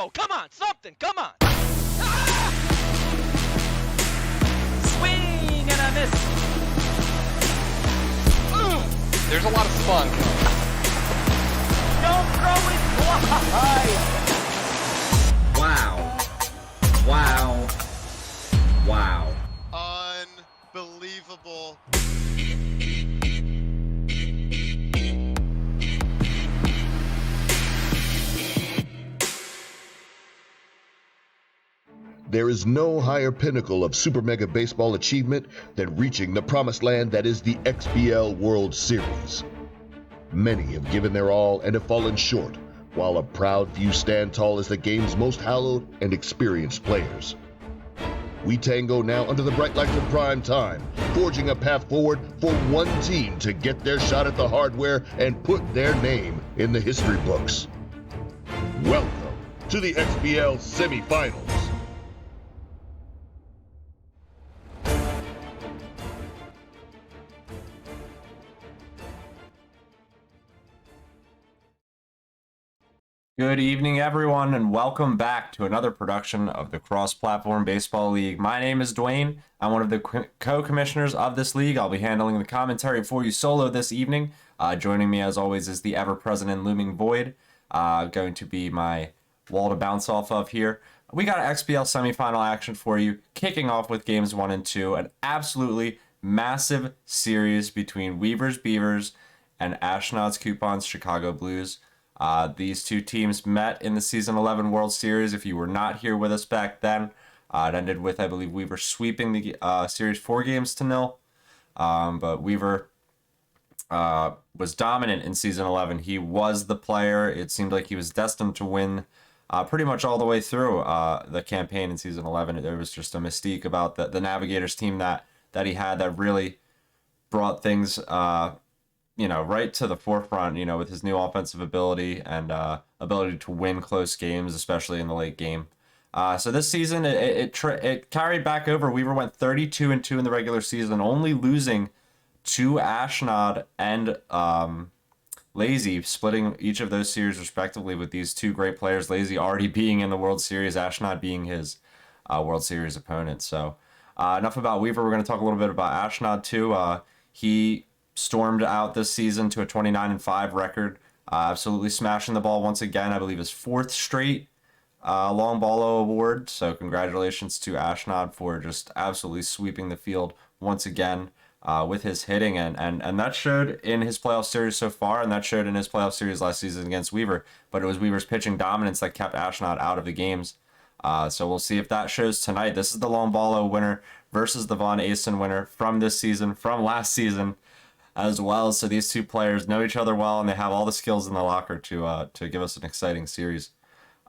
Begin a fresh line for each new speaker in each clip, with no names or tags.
go. Come on, something. Come on.
Swing and a miss.
There's a lot of spunk.
Don't throw it wide.
Wow. Wow. Wow.
Unbelievable.
There is no higher pinnacle of Super Mega Baseball achievement than reaching the promised land that is the XBL World Series. Many have given their all and have fallen short, while a proud few stand tall as the game's most hallowed and experienced players. We tango now under the bright lights of prime time, forging a path forward for one team to get their shot at the hardware and put their name in the history books. Welcome to the XBL semifinals.
Good evening, everyone, and welcome back to another production of the Cross-Platform Baseball League. My name is Dwayne. I'm one of the co-commissioners of this league. I'll be handling the commentary for you solo this evening. Joining me, as always, is the ever-present and looming Void, going to be my wall to bounce off of here. We got XBL semifinal action for you, kicking off with games 1 and 2, an absolutely massive series between Weaver's Beavers and Ashnod's Coupons Chicago Blues. These two teams met in the Season 11 World Series. If you were not here with us back then, it ended with, I believe, Weaver sweeping the series 4-0. But Weaver was dominant in Season 11. He was the player. It seemed like he was destined to win pretty much all the way through the campaign in Season 11. There was just a mystique about the Navigators team that he had that really brought things right to the forefront, with his new offensive ability and ability to win close games, especially in the late game. So this season, it carried back over. Weaver went 32-2 in the regular season, only losing to Ashnod and Lazy, splitting each of those series respectively with these two great players, Lazy already being in the World Series, Ashnod being his World Series opponent. So enough about Weaver. We're going to talk a little bit about Ashnod too. He stormed out this season to a 29-5 record, absolutely smashing the ball once again. I believe his 4th straight long ball award. So congratulations to Ashnod for just absolutely sweeping the field once again with his hitting, and that showed in his playoff series so far, and that showed in his playoff series last season against Weaver. But it was Weaver's pitching dominance that kept Ashnod out of the games. So we'll see if that shows tonight. This is the long ball winner versus the Von Asen winner from this season, from last season as well. So these two players know each other well, and they have all the skills in the locker to give us an exciting series.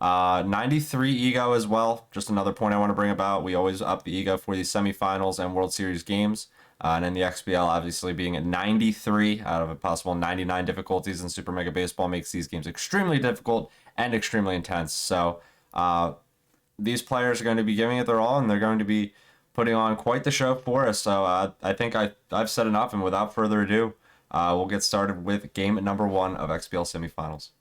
93 ego as well. Just another point I want to bring about. We always up the ego for these semifinals and World Series games. And in the XBL, obviously being at 93 out of a possible 99 difficulties in Super Mega Baseball makes these games extremely difficult and extremely intense. So these players are going to be giving it their all, and they're going to be putting on quite the show for us. So I think I've said enough, and without further ado, we'll get started with game number 1 of XBL semifinals.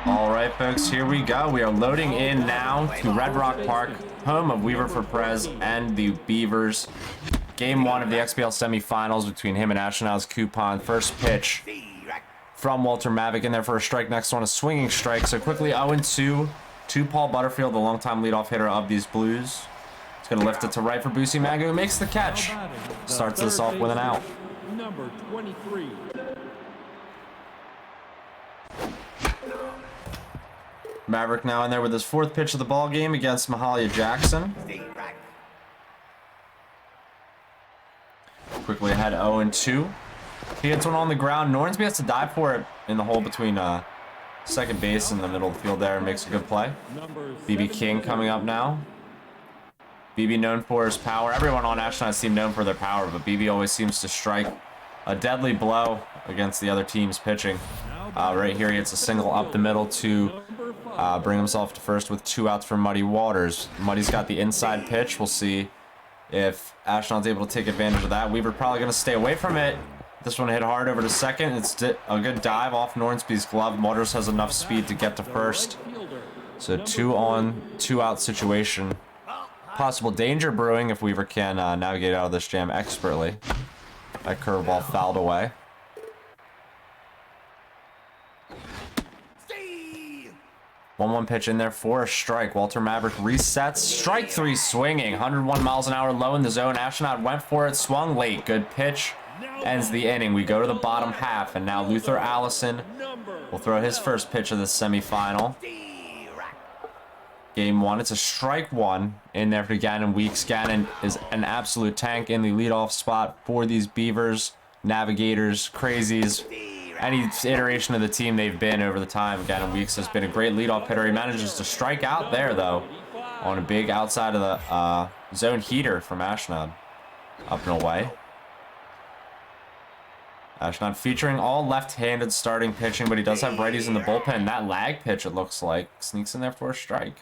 All right, folks, here we go. We are loading in now to Red Rock Park, home of Weaver4Prez and the Beavers. Game 1 of the XBL semifinals between him and Ashnod's Coupon. First pitch from Walter Mavic in there for a strike. Next one, a swinging strike. So quickly 0-2 to Paul Butterfield, the longtime leadoff hitter of these Blues. He's going to lift it to right for Busi Magu, who makes the catch. Starts this off with an out.
Number 23.
Maverick now in there with his 4th pitch of the ball game against Mahalia Jackson. Quickly ahead 0-2. He hits one on the ground. Nornsby has to dive for it in the hole between second base and the middle of the field there and makes a good play. BB King coming up now. BB known for his power. Everyone on Ashnod's team known for their power, but BB always seems to strike a deadly blow against the other team's pitching. Right here he hits a single up the middle to bring himself to first with 2 outs for Muddy Waters. Muddy's got the inside pitch. We'll see if Ashnod's able to take advantage of that. Weaver probably going to stay away from it. This one hit hard over to second. It's a good dive off Nornsby's glove. Waters has enough speed to get to first. So 2 on, 2 out situation. Possible danger brewing if Weaver can navigate out of this jam expertly. That curveball fouled away. 1-1 pitch in there for a strike. Walter Maverick resets. Strike 3 swinging. 101 miles an hour low in the zone. Ashnod went for it. Swung late. Good pitch. Ends the inning. We go to the bottom half. And now Luther Allison will throw his first pitch of the semifinal. Game 1. It's a strike 1 in there for Gannon Weeks. Gannon is an absolute tank in the leadoff spot for these Beavers, Navigators, Crazies. Any iteration of the team they've been over the time, Gannon Weeks has been a great leadoff hitter. He manages to strike out there, though, on a big outside of the zone heater from Ashnod. Up and away. Ashnod featuring all left-handed starting pitching, but he does have righties in the bullpen. That lag pitch, it looks like, sneaks in there for a strike.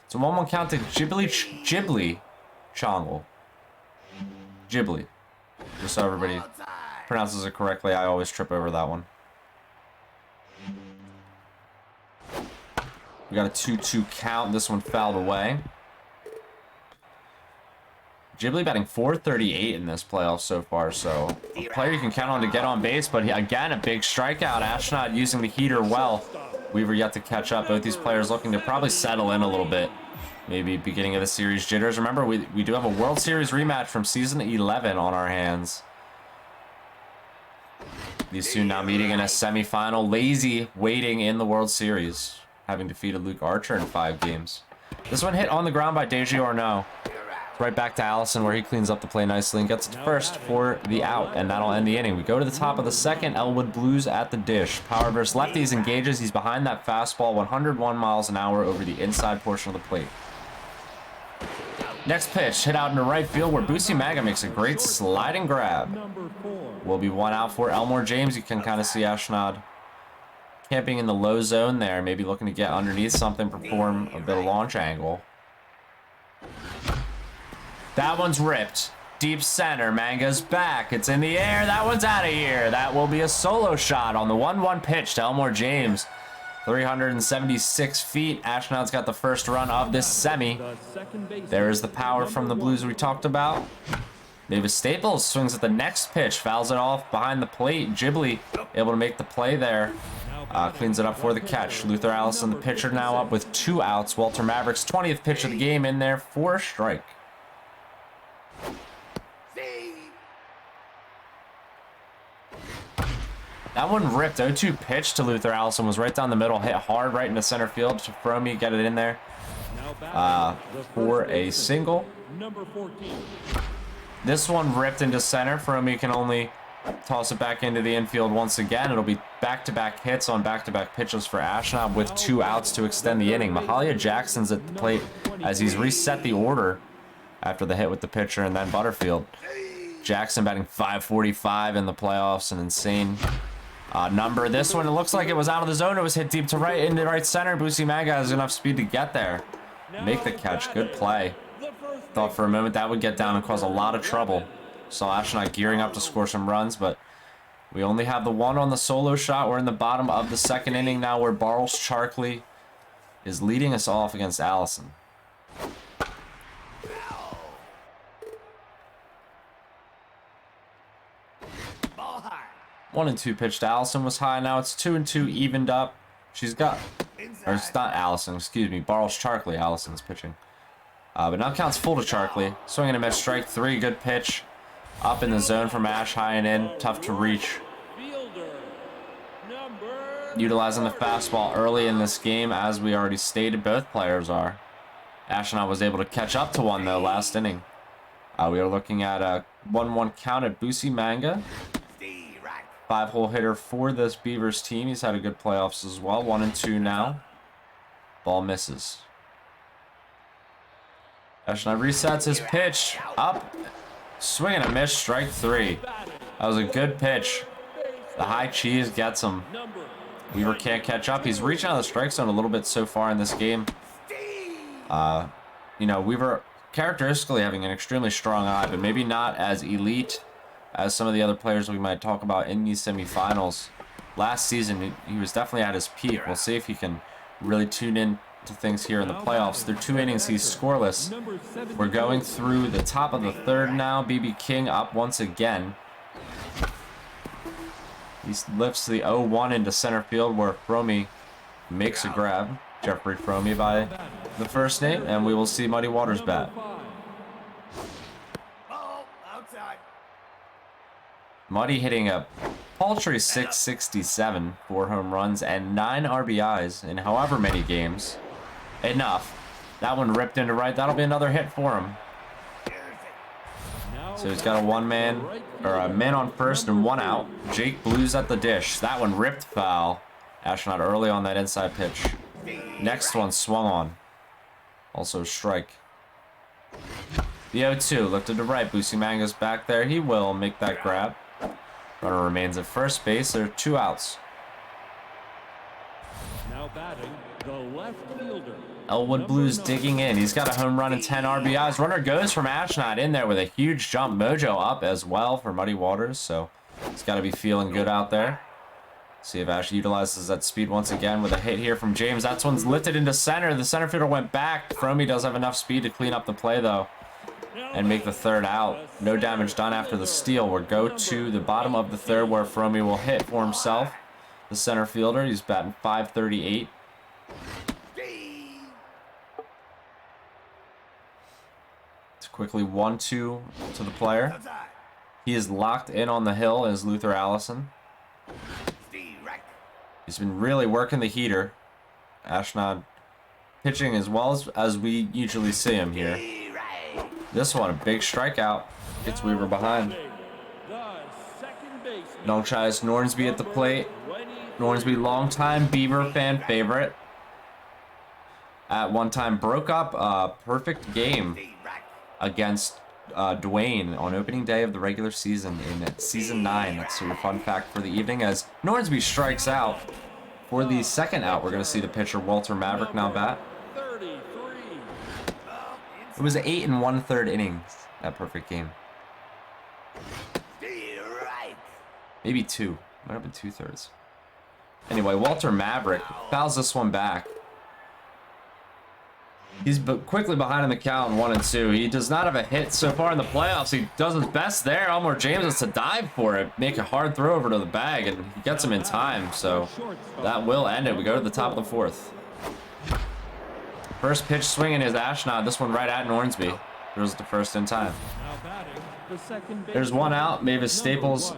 It's a 1-1 count to Ghibli Chongle. Ghibli. Just so everybody pronounces it correctly. I always trip over that one. We got a 2-2 count. This one fouled away. Ghibli batting .438 in this playoff so far, so a player you can count on to get on base, but again, a big strikeout. Ashnod using the heater well. Weaver yet to catch up. Both these players looking to probably settle in a little bit. Maybe beginning of the series jitters. Remember, we do have a World Series rematch from season 11 on our hands. These two now meeting in a semifinal. Lazy waiting in the World Series, having defeated Luke Archer in 5 games. This one hit on the ground by Deji Orno. Right back to Allison, where he cleans up the play nicely and gets it to first for the out, and that'll end the inning. We go to the top of the second. Elwood Blues at the dish. Power versus lefties engages. He's behind that fastball, 101 miles an hour over the inside portion of the plate. Next pitch, hit out into right field, where Busi Maga makes a great sliding grab. Will be 1 out for Elmore James. You can kind of see Ashnod camping in the low zone there, maybe looking to get underneath something, perform a bit of launch angle. That one's ripped. Deep center. Manga's back. It's in the air. That one's out of here. That will be a solo shot on the 1-1 pitch to Elmore James. 376 feet. Ashnod's got the first run of this semi. There is the power from the Blues we talked about. Davis Staples swings at the next pitch. Fouls it off behind the plate. Ghibli able to make the play there. Cleans it up for the catch. Luther Allison, the pitcher, now up with 2 outs. Walter Maverick's 20th pitch of the game in there for a strike. That one ripped. 0-2 pitch to Luther Allison was right down the middle, hit hard right into center field. To Fromy, get it in there for a single. This one ripped into center. Fromy can only toss it back into the infield once again. It'll be back-to-back hits on back-to-back pitches for Ashnod with 2 outs to extend the inning. Mahalia Jackson's at the plate as he's reset the order after the hit with the pitcher, and then Butterfield. Jackson batting .545 in the playoffs, an insane number. This one, it looks like it was out of the zone. It was hit deep to right into right center. Busi Maga has enough speed to get there. Make the catch. Good play. Thought for a moment that would get down and cause a lot of trouble. Saw Ashnod gearing up to score some runs, but We only have the one on the solo shot. We're in the bottom of the second inning now, where Barles Charkley is leading us off against Allison. 1-2 pitch to Allison was high. Now it's 2-2 evened up. She's got, or it's not Allison, excuse me, Barles Charkley. Allison's pitching. But now counts full to Charkley. Swing and a miss, strike three. Good pitch. Up in the zone from Ash, high and in. Tough to reach. Utilizing the fastball early in this game, as we already stated, both players are. Ashnod was able to catch up to one, though, last inning. We are looking at a 1-1 count at Busi Manga. 5-hole hitter for this Beavers team. He's had a good playoffs as well. 1-2 now. Ball misses. Ashnod resets his pitch. Up. Swing and a miss. Strike three. That was a good pitch. The high cheese gets him. Weaver can't catch up. He's reaching out of the strike zone a little bit so far in this game. You know, Weaver characteristically having an extremely strong eye, but maybe not as elite as some of the other players we might talk about in these semifinals. Last season, he was definitely at his peak. We'll see if he can really tune in to things here in the playoffs. Through 2 innings, he's scoreless. We're going through the top of the third now. BB King up once again. He lifts the 0-1 into center field, where Fromy makes a grab. Jeffrey Fromy by the first name, and we will see Muddy Waters bat. Muddy hitting a paltry .667, 4 home runs, and 9 RBIs in however many games. Enough. That one ripped into right. That'll be another hit for him. So he's got a man on first and 1 out. Jake Blues at the dish. That one ripped foul. Ashnod early on that inside pitch. Next one swung on. Also strike. The 0-2 lifted to right. Busi Manga's back there. He will make that grab. Runner remains at first base. There are 2 outs.
Now batting, the left fielder.
Elwood Blues digging in. He's got a home run and 10 RBIs. Runner goes from Ashnod in there with a huge jump. Mojo up as well for Muddy Waters, so he's got to be feeling good out there. See if Ash utilizes that speed once again with a hit here from James. That one's lifted into center. The center fielder went back. Fromy does have enough speed to clean up the play, though, and make the third out. No damage done after the steal. We'll go to the bottom of the third, where Fromy will hit for himself. The center fielder, he's batting .538. It's quickly 1-2 to the player. He is locked in on the hill as Luther Allison. He's been really working the heater. Ashnod pitching as well as we usually see him here. This one, a big strikeout. Gets Weaver behind. Nongchai's Nornsby at the plate. Nornsby, longtime Beaver fan favorite. At one time broke up a perfect game against Dwayne on opening day of the regular season in season 9. That's your fun fact for the evening, as Nornsby strikes out. For the second out, we're going to see the pitcher Walter Maverick now bat. It was 8 1/3 innings, that perfect game. Maybe 2. Might have been 2/3. Anyway, Walter Maverick fouls this one back. He's quickly behind in the count, 1-2. He does not have a hit so far in the playoffs. He does his best there. Elmore James has to dive for it, make a hard throw over to the bag, and he gets him in time. So that will end it. We go to the top of the 4th. First pitch swinging is Ashnod. This one right at Nornsby. Throws it to first in time. There's 1 out. Mavis Staples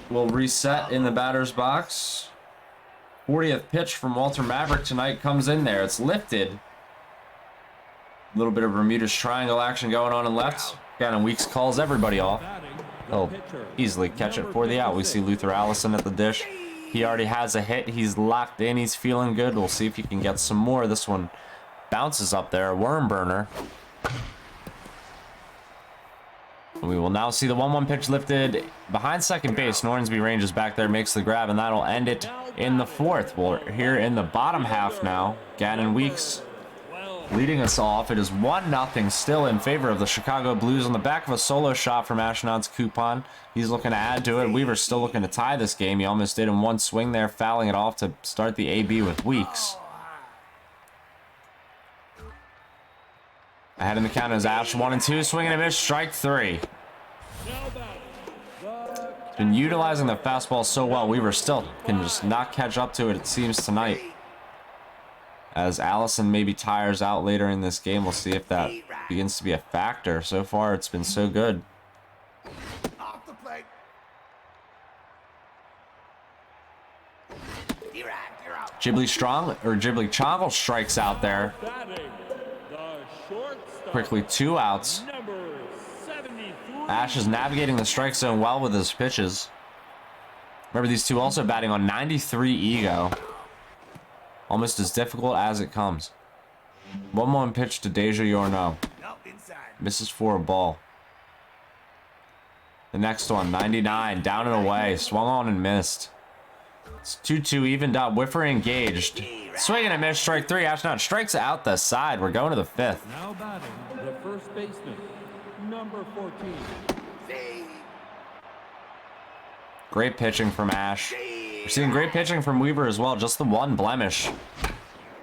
will reset in the batter's box. 40th pitch from Walter Maverick tonight comes in there. It's lifted. A little bit of Bermuda's Triangle action going on in left. Gannon Weeks calls everybody off. He'll easily catch it for the out. We see Luther Allison at the dish. He already has a hit. He's locked in. He's feeling good. We'll see if he can get some more. This one bounces up there. A worm burner. We will now see the 1-1 pitch lifted behind second base. Nornsby ranges back there, makes the grab, and that'll end it in the 4th. We're here in the bottom half now. Gannon Weeks leading us off. It is 1-0 still in favor of the Chicago Blues on the back of a solo shot from Ashnod's coupon. He's looking to add to it. Weaver's still looking to tie this game. He almost did in one swing there, fouling it off to start the AB with Weeks. Ahead in the count is Ash, 1-2, swing and a miss, strike 3. Been utilizing the fastball so well, Weaver still can just not catch up to it, it seems, tonight. As Allison maybe tires out later in this game, we'll see if that begins to be a factor. So far, it's been so good. Ghibli Strong, or Ghibli Chongle strikes out there. Quickly 2 outs. Ash is navigating the strike zone well with his pitches. Remember, these two also batting on 93 ego. Almost as difficult as it comes. 1-1 pitch to Deja Yorno. Misses for a ball. The next one, 99, down and away. Swung on and missed. It's 2-2 evened up. Whiffer engaged. Swing and a miss, strike 3. Ashnod strikes out the side. We're going to the 5th.
Now batting, the first baseman, number 14.
Great pitching from Ash. We're seeing great pitching from Weaver as well. Just the one blemish.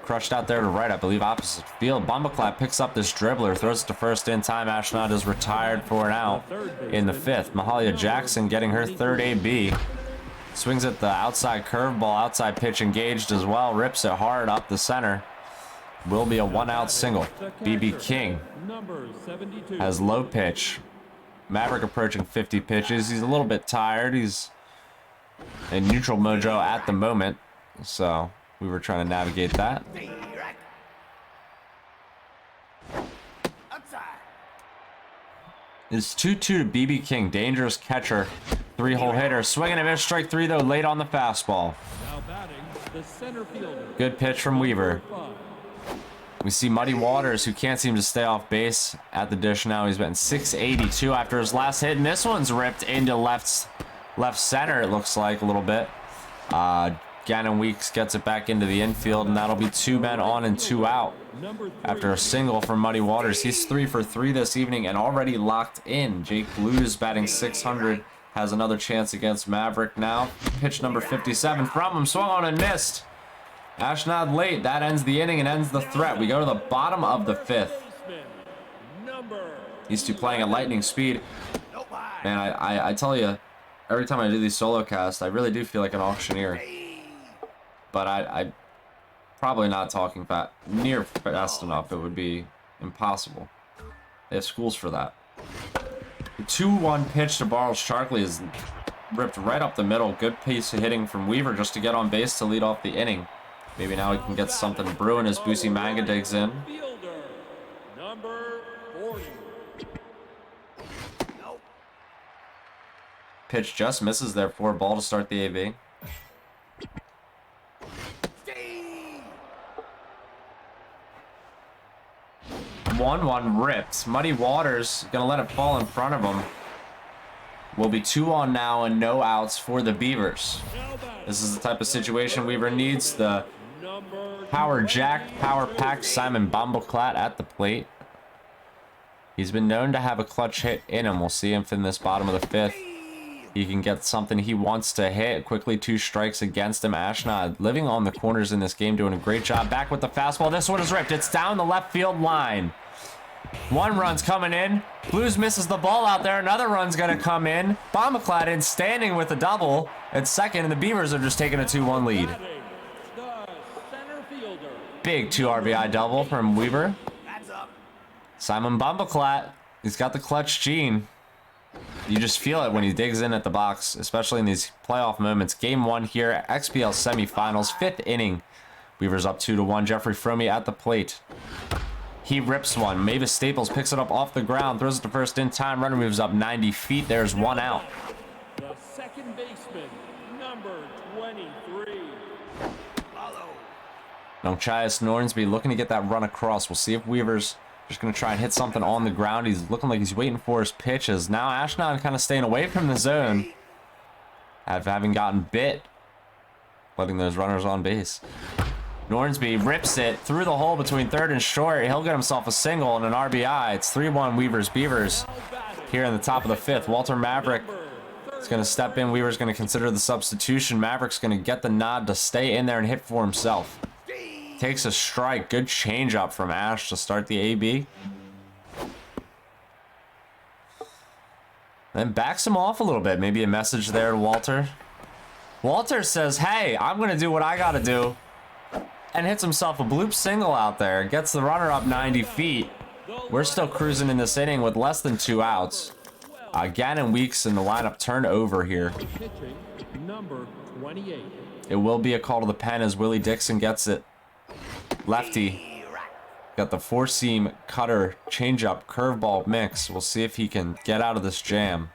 Crushed out there to right, I believe, opposite field. Bumbleclap picks up this dribbler, throws it to first in time. Ashnod is retired for an out in the 5th. Mahalia Jackson getting her 3rd AB. Swings at the outside curveball, outside pitch engaged as well. Rips it hard up the center. Will be a 1-out single. BB King has low pitch. Maverick approaching 50 pitches. He's a little bit tired. He's in neutral mojo at the moment. So we were trying to navigate that. It's 2-2 to BB King. Dangerous catcher. 3-hole hitter. Swing and a miss. Strike 3, though, late on the fastball.
Now batting, the center fielder.
Good pitch from Weaver. We see Muddy Waters, who can't seem to stay off base at the dish now. He's been 682 after his last hit, and this one's ripped into left center, it looks like, a little bit. Gannon Weeks gets it back into the infield, and that'll be 2 men on and 2 out. After a single from Muddy Waters, he's 3 for 3 this evening and already locked in. Jake Blues batting 600 has another chance against Maverick now. Pitch number 57 from him, swung on and missed. Ashnod late, that ends the inning and ends the threat. We go to the bottom of the 5th. These two playing at lightning speed. Man, I tell you, every time I do these solo casts, I really do feel like an auctioneer. But I probably not talking near fast enough. It would be impossible. They have schools for that. The 2-1 pitch to Barles Sharkley is ripped right up the middle. Good piece of hitting from Weaver just to get on base to lead off the inning. Maybe now we can get something brewing as Boosie Manga digs in.
Number 40.
Pitch just misses there for a ball to start the AB. One ripped. Muddy Waters gonna let it fall in front of him. Will be 2 on now and no outs for the Beavers. This is the type of situation Weaver needs. The power jack, power packed Simon Bumbleclat at the plate. He's been known to have a clutch hit in him. We'll see if in this bottom of the 5th he can get something he wants to hit. Quickly 2 strikes against him. Ashnod living on the corners in this game, doing a great job. Back with the fastball. This one is ripped. It's down the left field line. 1 run's coming in. Blues misses the ball out there. Another run's going to come in. Bumbleclat in standing with a double at second, and the Beavers are just taking a 2-1 lead. Big 2 RBI double from Weaver. Simon Bumbleclat, he's got the clutch gene. You just feel it when he digs in at the box, especially in these playoff moments. Game 1 here, XBL semifinals, 5th inning. Weaver's up 2-1. Jeffrey Fromey at the plate. He rips one. Mavis Staples picks it up off the ground, throws it to first in time. Runner moves up 90 feet. There's 1 out.
The second baseman, number 23.
Nongchias Nornsby looking to get that run across. We'll see if Weaver's just going to try and hit something on the ground. He's looking like he's waiting for his pitches. Now Ashnod kind of staying away from the zone. Having gotten bit. Letting those runners on base. Nornsby rips it through the hole between third and short. He'll get himself a single and an RBI. It's 3-1 Weaver's Beavers here in the top of the fifth. Walter Maverick is going to step in. Weaver's going to consider the substitution. Maverick's going to get the nod to stay in there and hit for himself. Takes a strike. Good changeup from Ash to start the AB. Then backs him off a little bit. Maybe a message there to Walter. Walter says, hey, I'm going to do what I got to do. And hits himself a bloop single out there. Gets the runner up 90 feet. We're still cruising in this inning with less than 2 outs. Gannon Weeks in the lineup turned over here.
Number 28.
It will be a call to the pen as Willie Dixon gets it. Lefty. Got the four-seam cutter, changeup, curveball mix. We'll see if he can get out of this jam.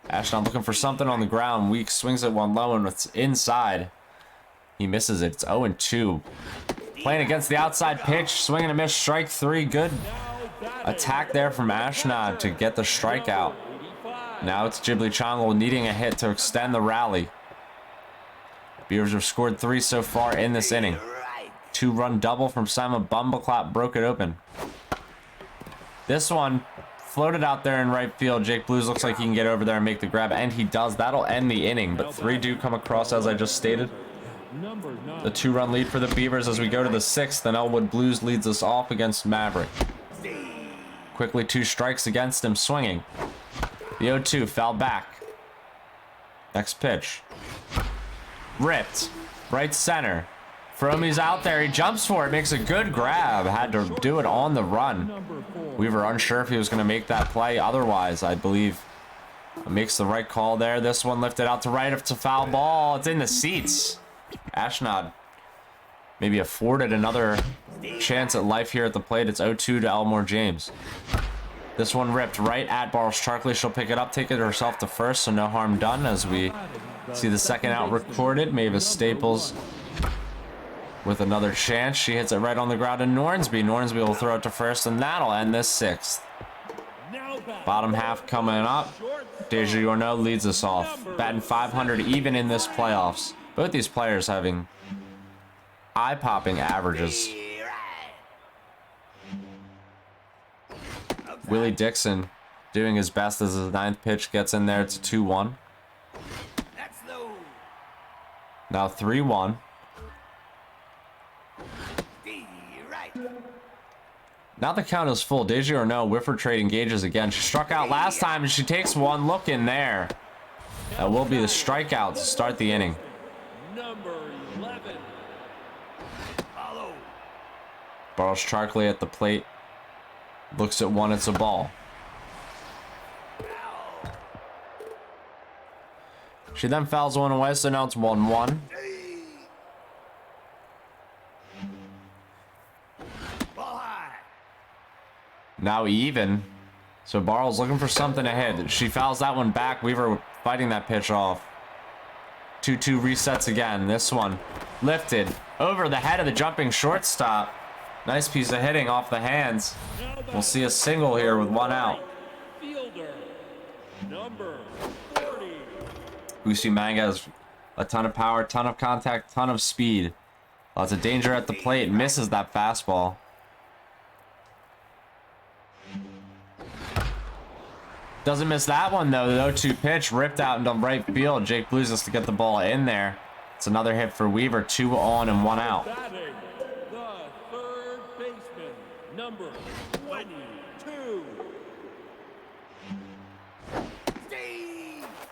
Ashnod looking for something on the ground. Weeks swings it one low and it's inside. He misses it. It's 0-2. Playing against the outside pitch. Swinging a miss. Strike 3. Good attack there from Ashnod to get the strikeout. Now it's Ghibli Chongle needing a hit to extend the rally. Beavers have scored 3 so far in this inning. 2-run double from Simon Bumbleclap broke it open. This one floated out there in right field. Jake Blues looks like he can get over there and make the grab, and he does. That'll end the inning, but 3 do come across as I just stated. The 2-run lead for the Beavers as we go to the 6th, and Elwood Blues leads us off against Maverick. Quickly 2 strikes against him, swinging. The 0-2 foul back. Next pitch. Ripped. Right center. Fromey's out there. He jumps for it. Makes a good grab. Had to do it on the run. We were unsure if he was going to make that play. Otherwise, I believe makes the right call there. This one lifted out to right. If it's a foul ball, it's in the seats. Ashnod maybe afforded another chance at life here at the plate. It's 0-2 to Elmore James. This one ripped right at Barles Charkley. She'll pick it up, take it herself to first, so no harm done as we see the second out recorded. Mavis Staples with another chance. She hits it right on the ground to Nornsby. Nornsby will throw it to first, and that'll end this 6th. Bottom half coming up. Deja Yorno leads us off. Batting 500 even in this playoffs. Both these players having eye-popping averages. Willie Dixon doing his best as his 9th pitch gets in there. It's a 2-1. Now 3-1. Now the count is full. Deja Yorno, whiffer trade engages again. She struck out last time and she takes one look in there. That will be the strikeout to start the inning.
Number 11.
Barles Charkley at the plate. Looks at one, it's a ball. She then fouls one away, so now it's 1-1. Now even. So Barles looking for something ahead. She fouls that one back. Weaver fighting that pitch off. 2-2 resets again. This one lifted over the head of the jumping shortstop. Nice piece of hitting off the hands. We'll see a single here with 1 out.
Fielder. Number 40.
Usi Manga has a ton of power, ton of contact, ton of speed. Lots of danger at the plate. Misses that fastball. Doesn't miss that one though. The 0-2 pitch ripped out into right field. Jake Blues has to get the ball in there. It's another hit for Weaver. 2 on and 1 out.
Batting the third baseman. Number 22.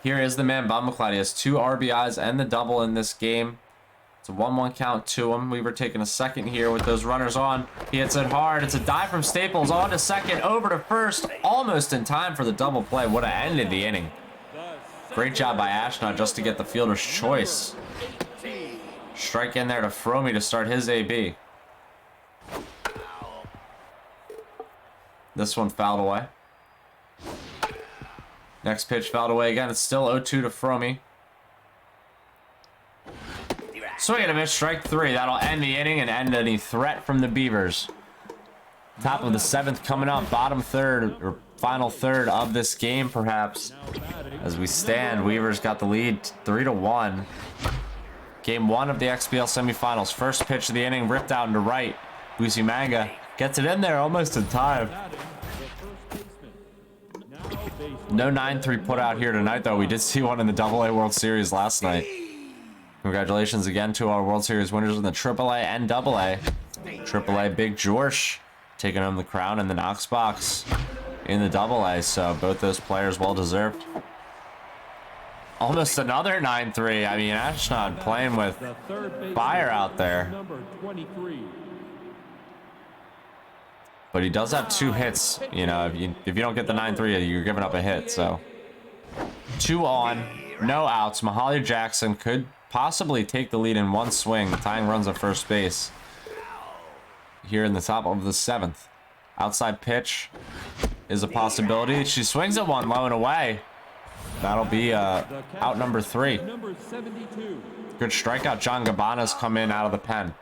Here is the man, Bob McCloud. He has 2 RBIs and the double in this game. It's a 1-1 count to him. Weaver taking a second here with those runners on. He hits it hard. It's a dive from Staples on to second, over to first. Almost in time for the double play. Would have ended the inning. Great job by Ashnod just to get the fielder's choice. Strike in there to Fromey to start his AB. This one fouled away. Next pitch fouled away again. It's still 0-2 to Fromey. Swing and a miss, strike 3. That'll end the inning and end any threat from the Beavers. Top of the 7th coming up. Bottom third, or final third of this game, perhaps. As we stand, Weaver's got the lead 3-1. Game 1 of the XBL semifinals. First pitch of the inning, ripped out into right. Busi Manga gets it in there almost in time. No 9-3 put out here tonight, though. We did see one in the AA World Series last night. Congratulations again to our World Series winners in the AAA and AA. AAA Big George taking home the crown in the Knox box in the AA, so both those players well deserved. Almost another 9-3. I mean, Ashnod playing with fire out there. But he does have 2 hits. You know, if you don't get the 9-3, you're giving up a hit. So 2 on, no outs. Mahalia Jackson could possibly take the lead in 1 swing. The tying runs at first base here in the top of the 7th. Outside pitch is a possibility. She swings at 1 low and away. That'll be out number 3. Good strikeout. John Gabbana's come in out of the pen.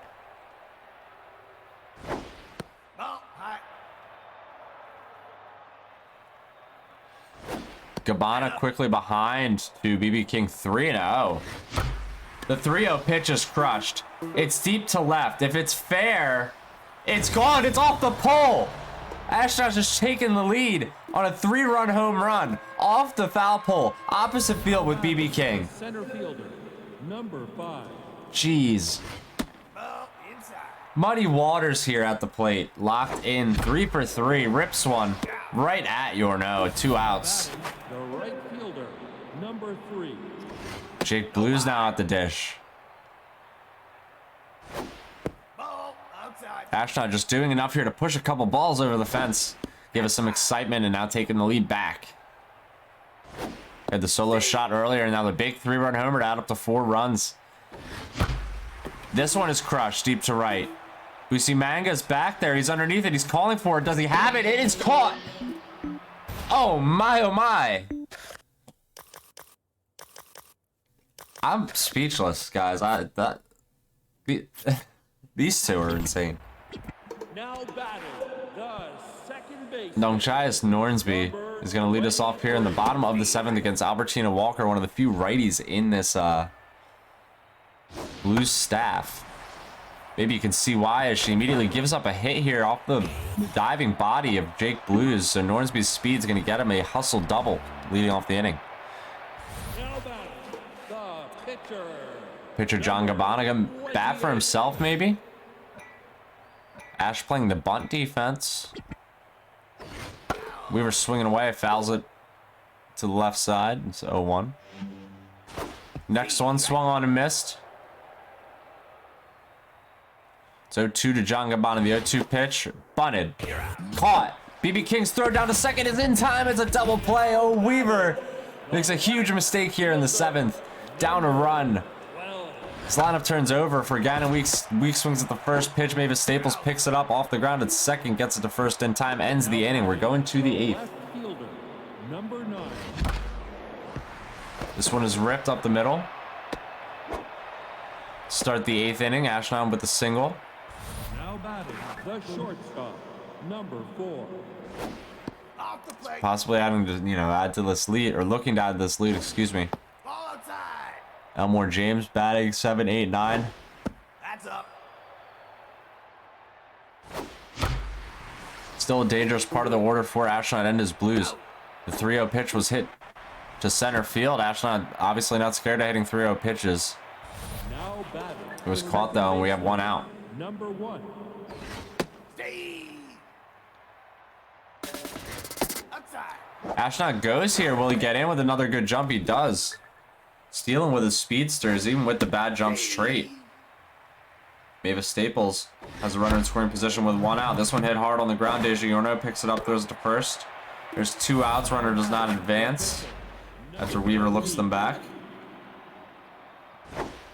Gabbana quickly behind to BB King 3-0. The 3-0 pitch is crushed. It's deep to left. If it's fair, it's gone. It's off the pole. Ashnod's just taking the lead on a 3-run home run off the foul pole, opposite field with BB King.
Center fielder, number 5.
Jeez. Muddy waters here at the plate. Locked in, 3 for 3. Rips one right at Yorno. 2 outs.
The right fielder, number 3.
Jake Blues now at the dish. Ashnod just doing enough here to push a couple balls over the fence. Give us some excitement and now taking the lead back. Had the solo shot earlier and now the big 3-run homer to add up to 4 runs. This one is crushed deep to right. Busi Manga's back there. He's underneath it. He's calling for it. Does he have it? It is caught. Oh my, oh my. I'm speechless, guys. These 2 are insane.
Now batting the second base.
Dongchais Nornsby is going to lead us off here in the bottom of the 7th against Albertina Walker, one of the few righties in this Blues staff. Maybe you can see why as she immediately gives up a hit here off the diving body of Jake Blues. So Nornsby's speed is going to get him a hustle double leading off the inning.
Now batting the pitcher.
Pitcher John Gabbana going to bat for himself maybe. Ash playing the bunt defense. Weaver swinging away, fouls it to the left side. It's 0-1. Next one swung on and missed. It's 0-2 to John Gabbana. The 0-2 pitch, bunted, caught. BB King's throw down to second is in time. It's a double play. Oh, Weaver makes a huge mistake here in the 7th. Down a run. This lineup turns over for Gannon. Weeks swings at the first pitch. Mavis Staples picks it up off the ground at second, gets it to first in time, ends the inning. We're going to the 8th.
Left fielder, number 9.
This one is ripped up the middle. Start the 8th inning. Ashnod with the single.
Now batting the shortstop, number 4.
Possibly adding to, add to this lead, or looking to add to this lead, excuse me. Elmore James batting 7, 8, 9.
That's up.
Still a dangerous part of the order for Ashnod and his Blues. The 3-0 pitch was hit to center field. Ashnod obviously not scared of hitting 3-0 pitches.
Now batting.
It was caught though, and we have 1 out.
Number 1.
Ashnod goes here. Will he get in with another good jump? He does. Stealing with his speedsters, even with the bad jump straight. Mavis Staples has a runner in scoring position with 1 out. This one hit hard on the ground. Deja Yorno picks it up, throws it to first. There's 2 outs. Runner does not advance after Weaver looks them back.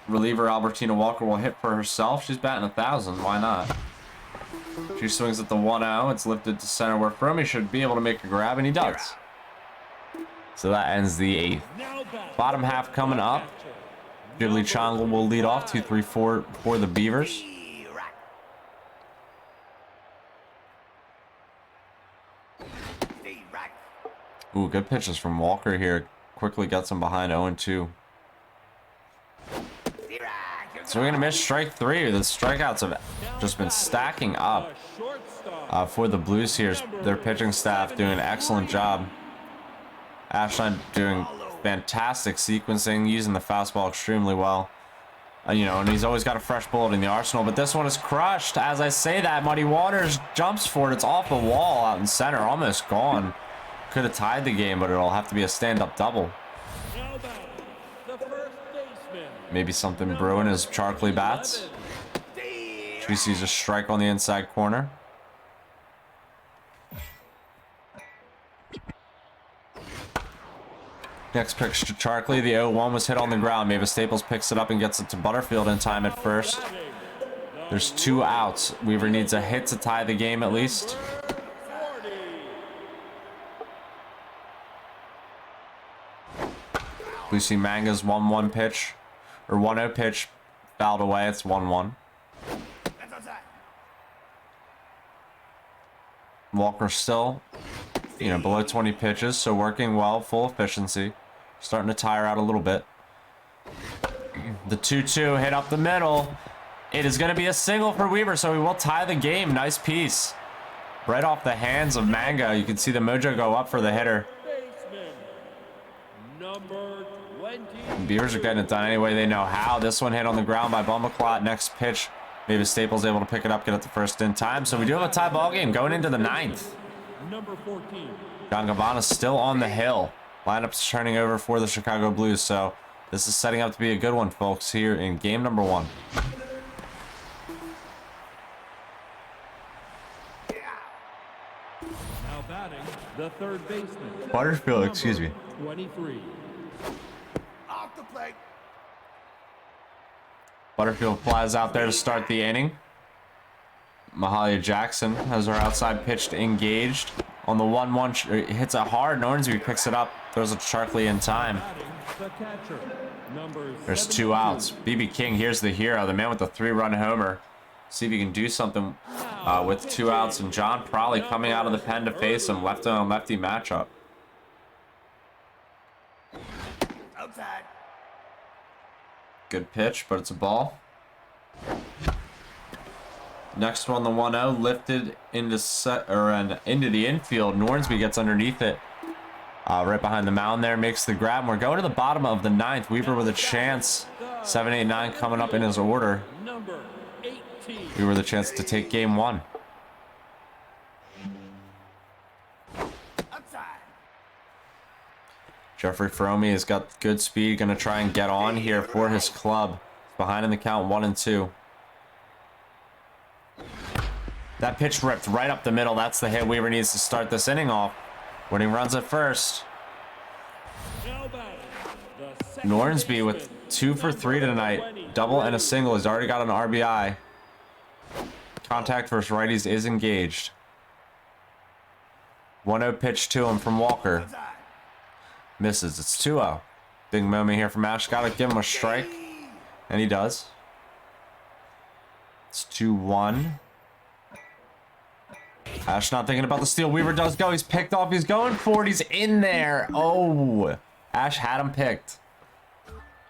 Reliever Albertina Walker will hit for herself. She's batting 1,000. Why not? She swings at the 1-0. It's lifted to center where Fromy should be able to make a grab, and he does. So that ends the 8th. Bottom half coming up. Ghibli Chongle will lead off 2-3-4 for the Beavers. Ooh, good pitches from Walker here. Quickly gets him behind 0-2. So we're gonna miss strike 3. The strikeouts have just been stacking up for the Blues here. Their pitching staff doing an excellent job. Ashnod doing fantastic sequencing, using the fastball extremely well. You know, and he's always got a fresh bullet in the arsenal, but this one is crushed. As I say that, Muddy Waters jumps for it. It's off the wall out in center, almost gone. Could have tied the game, but it'll have to be a stand-up double. Maybe something brewing as Charkley bats. She sees a strike on the inside corner. Next pitch to Charkley. The 0-1 was hit on the ground. Mavis Staples picks it up and gets it to Butterfield in time at first. There's 2 outs. Weaver needs a hit to tie the game at least. We see Manga's 1-1 pitch, or 1-0 pitch, fouled away. It's 1-1. Walker still, you know, below 20 pitches, so working well, full efficiency. Starting to tire out a little bit. The 2-2 hit up the middle. It is going to be a single for Weaver, so we will tie the game. Nice piece. Right off the hands of Manga. You can see the mojo go up for the hitter. Beavers are getting it done any way they know how. This one hit on the ground by Bumbleclot. Next pitch, maybe Staples able to pick it up, get it the first in time. So we do have a tie ball game going into the 9th. John Gabbana still on the hill. Lineup's turning over for the Chicago Blues. So this is setting up to be a good one, folks, here in game number 1.
Now batting, the third baseman.
Butterfield, excuse me.
23.
Off the plate.
Butterfield flies out there to start the inning. Mahalia Jackson has her outside pitch engaged. On the 1-1, hits it hard. Nornsby picks it up, throws it to Charkley in time.
The catcher, number
There's 2 outs. BB King, here's the hero, the man with the 3-run homer. See if he can do something with 2 outs. And John Prawley coming out of the pen to face him. Lefty on lefty matchup.
Outside.
Good pitch, but it's a ball. Next one, the 1-0, lifted into into the infield. Nornsby gets underneath it, right behind the mound there, makes the grab. And we're going to the bottom of the 9th. Weaver with a chance. 7, 8, 9 coming up in his order.
number 18.
Weaver the chance to take game 1.
Outside.
Jeffrey Fromme has got good speed, going to try and get on here for his club. Behind in the count, 1-2. That pitch ripped right up the middle. That's the hit Weaver needs to start this inning off. Winning runs at first. Nornsby with 2 for 3 tonight. Double and a single. He's already got an RBI. Contact versus righties is engaged. 1-0 pitch to him from Walker. Misses. It's 2-0. Big moment here from Ash. Got to give him a strike. And he does. It's 2-1. Ash not thinking about the steal. Weaver does go. He's picked off. He's going for it. He's in there. Oh. Ash had him picked.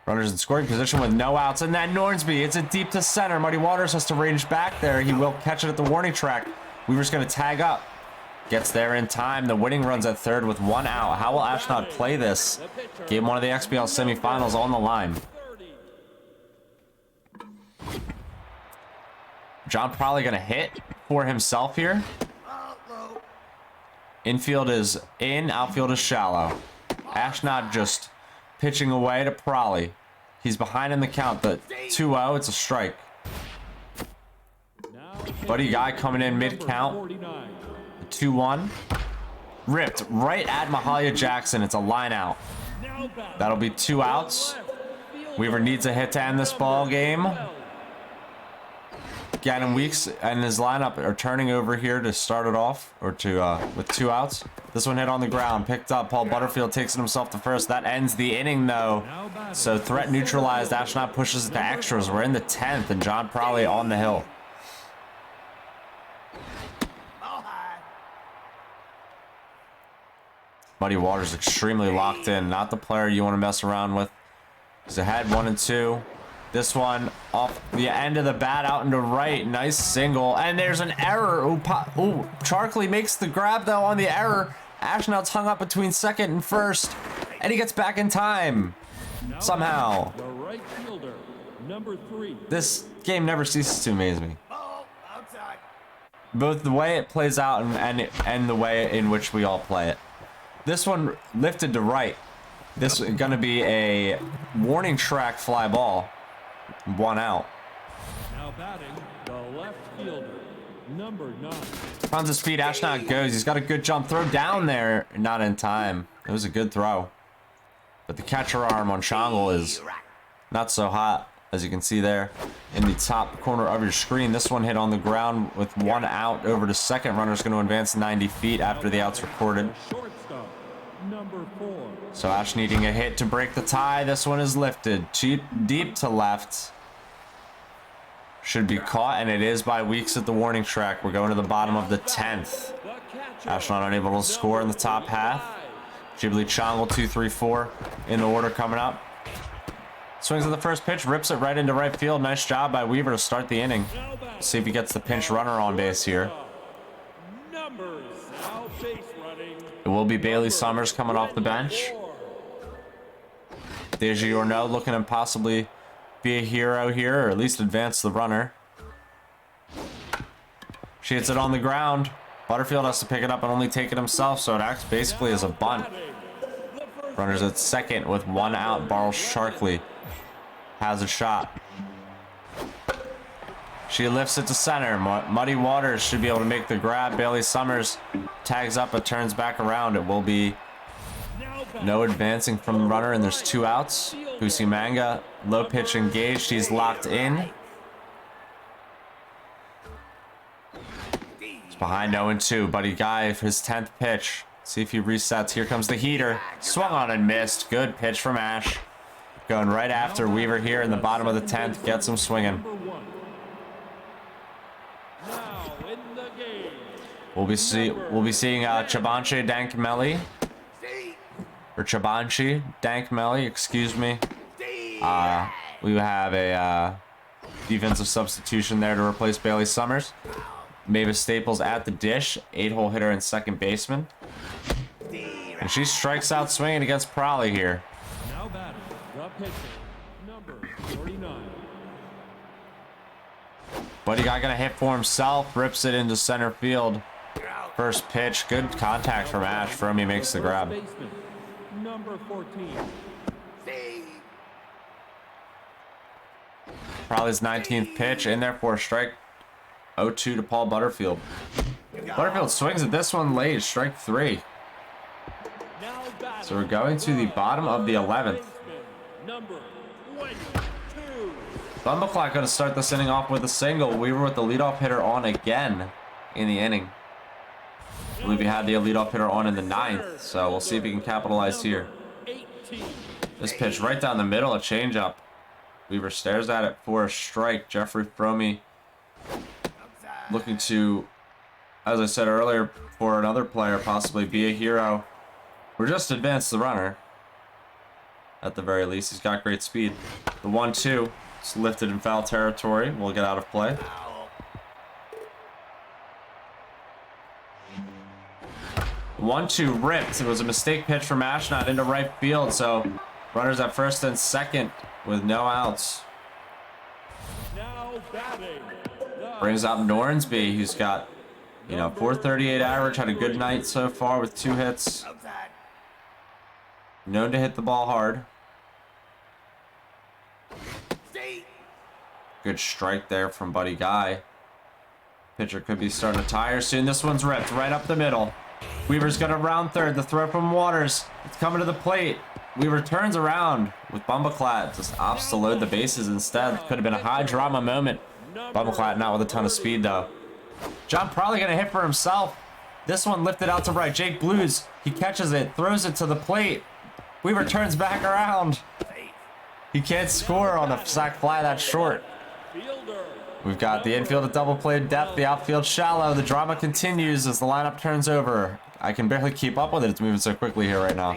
Runners in scoring position with no outs. And then Nornsby. It's a deep to center. Muddy Waters has to range back there. He will catch it at the warning track. Weaver's going to tag up. Gets there in time. The winning runs at third with 1 out. How will Ashnod play this? Game 1 of the XBL semifinals on the line. John probably going to hit for himself here. Infield is in, outfield is shallow. Ashnod just pitching away to Prawley. He's behind in the count. The 2-0, it's a strike. Buddy Guy coming in mid-count. 2-1. Ripped right at Mahalia Jackson. It's a line out. That'll be 2 outs. Weaver needs a hit to end this ball game. Gannon Weeks and his lineup are turning over here to start it off, or to with 2 outs. This one hit on the ground, picked up. Paul Butterfield takes it himself to first. That ends the inning, though. So threat neutralized. Ashnod pushes it to extras. We're in the 10th, and John Prawley on the hill. Muddy Waters extremely locked in. Not the player you want to mess around with. He's ahead 1-2. This one off the end of the bat out into right. Nice single. And there's an error. Ooh, Charkley makes the grab, though, on the error. Ashnod's hung up between second and first. And he gets back in time. Somehow.
The right fielder, number 3.
This game never ceases to amaze me.
Ball outside.
Both the way it plays out and the way in which we all play it. This one lifted to right. This is going to be a warning track fly ball. 1 out.
Now batting, the left fielder, number 9.
Tons of speed. Ashnod goes. He's got a good jump throw down there. Not in time. It was a good throw. But the catcher arm on Shangle is not so hot, as you can see there in the top corner of your screen. This one hit on the ground with 1 out over to second. Runner's going to advance 90 feet after the out's recorded.
Shortstop, number 4.
So Ash needing a hit to break the tie. This one is lifted deep to left. Should be caught, and it is by Weeks at the warning track. We're going to the bottom of the 10th. Ashnod unable to score in the top half. Ghibli Chongle 2-3-4 in the order coming up. Swings at the first pitch, rips it right into right field. Nice job by Weaver to start the inning. See if he gets the pinch runner on base here. It will be Bailey Summers coming off the bench. Desjardins looking to possibly be a hero here, or at least advance the runner. She hits it on the ground. Butterfield has to pick it up and only take it himself, so it acts basically as a bunt. Runner's at second with 1 out. Barrel Sharkley has a shot. She lifts it to center. Muddy Waters should be able to make the grab. Bailey Summers tags up but turns back around. It will be no advancing from the runner, and there's 2 outs. Busi Manga, low pitch engaged. He's locked in. It's behind 0-2. Buddy Guy for his 10th pitch. See if he resets. Here comes the heater. Swung on and missed. Good pitch from Ash. Going right after Weaver here in the bottom of the 10th. Gets him swinging. We'll be seeing Chabanchi Dankmeli. Or Chabanchi Dankmeli, excuse me. We have a defensive substitution there to replace Bailey Summers. Mavis Staples at the dish. 8-hole hitter and second baseman. And she strikes out swinging against Prolly here.
Now batting, the pitcher, number 49.
Buddy Guy gonna hit for himself. Rips it into center field. First pitch. Good contact from Ash. Fromy makes the grab.
Baseman, number 14.
Prolly's 19th pitch. In there for a strike. 0-2 to Paul Butterfield. Butterfield swings at this one late. Strike 3. So we're going to the bottom of the 11th. Bumbleclock going to start this inning off with a single. Weaver with the leadoff hitter on again in the inning. I believe he had the leadoff hitter on in the 9th, so we'll see if he can capitalize here. This pitch right down the middle, a changeup. Weaver stares at it for a strike. Jeffrey Fromy looking to, as I said earlier, for another player, possibly be a hero. We're just advanced the runner. At the very least, he's got great speed. The 1-2, it's lifted in foul territory. We'll get out of play. The 1-2 ripped. It was a mistake pitch from Ashnod into right field, so runners at first and second with no outs. Brings up Nornsby, who's got, 438 average, had a good night so far with 2 hits. Known to hit the ball hard. Good strike there from Buddy Guy. Pitcher could be starting to tire soon. This one's ripped right up the middle. Weaver's got a round third. The throw from Waters. It's coming to the plate. Weaver turns around with Bumbleclat. Just opts to load the bases instead. Could have been a high drama moment. Bumbleclat not with a ton of speed though. John probably gonna hit for himself. This one lifted out to right. Jake Blues. He catches it, throws it to the plate. Weaver turns back around. He can't score on a sac fly that short. We've got the infield at double play depth, the outfield shallow. The drama continues as the lineup turns over. I can barely keep up with it. It's moving so quickly here right now.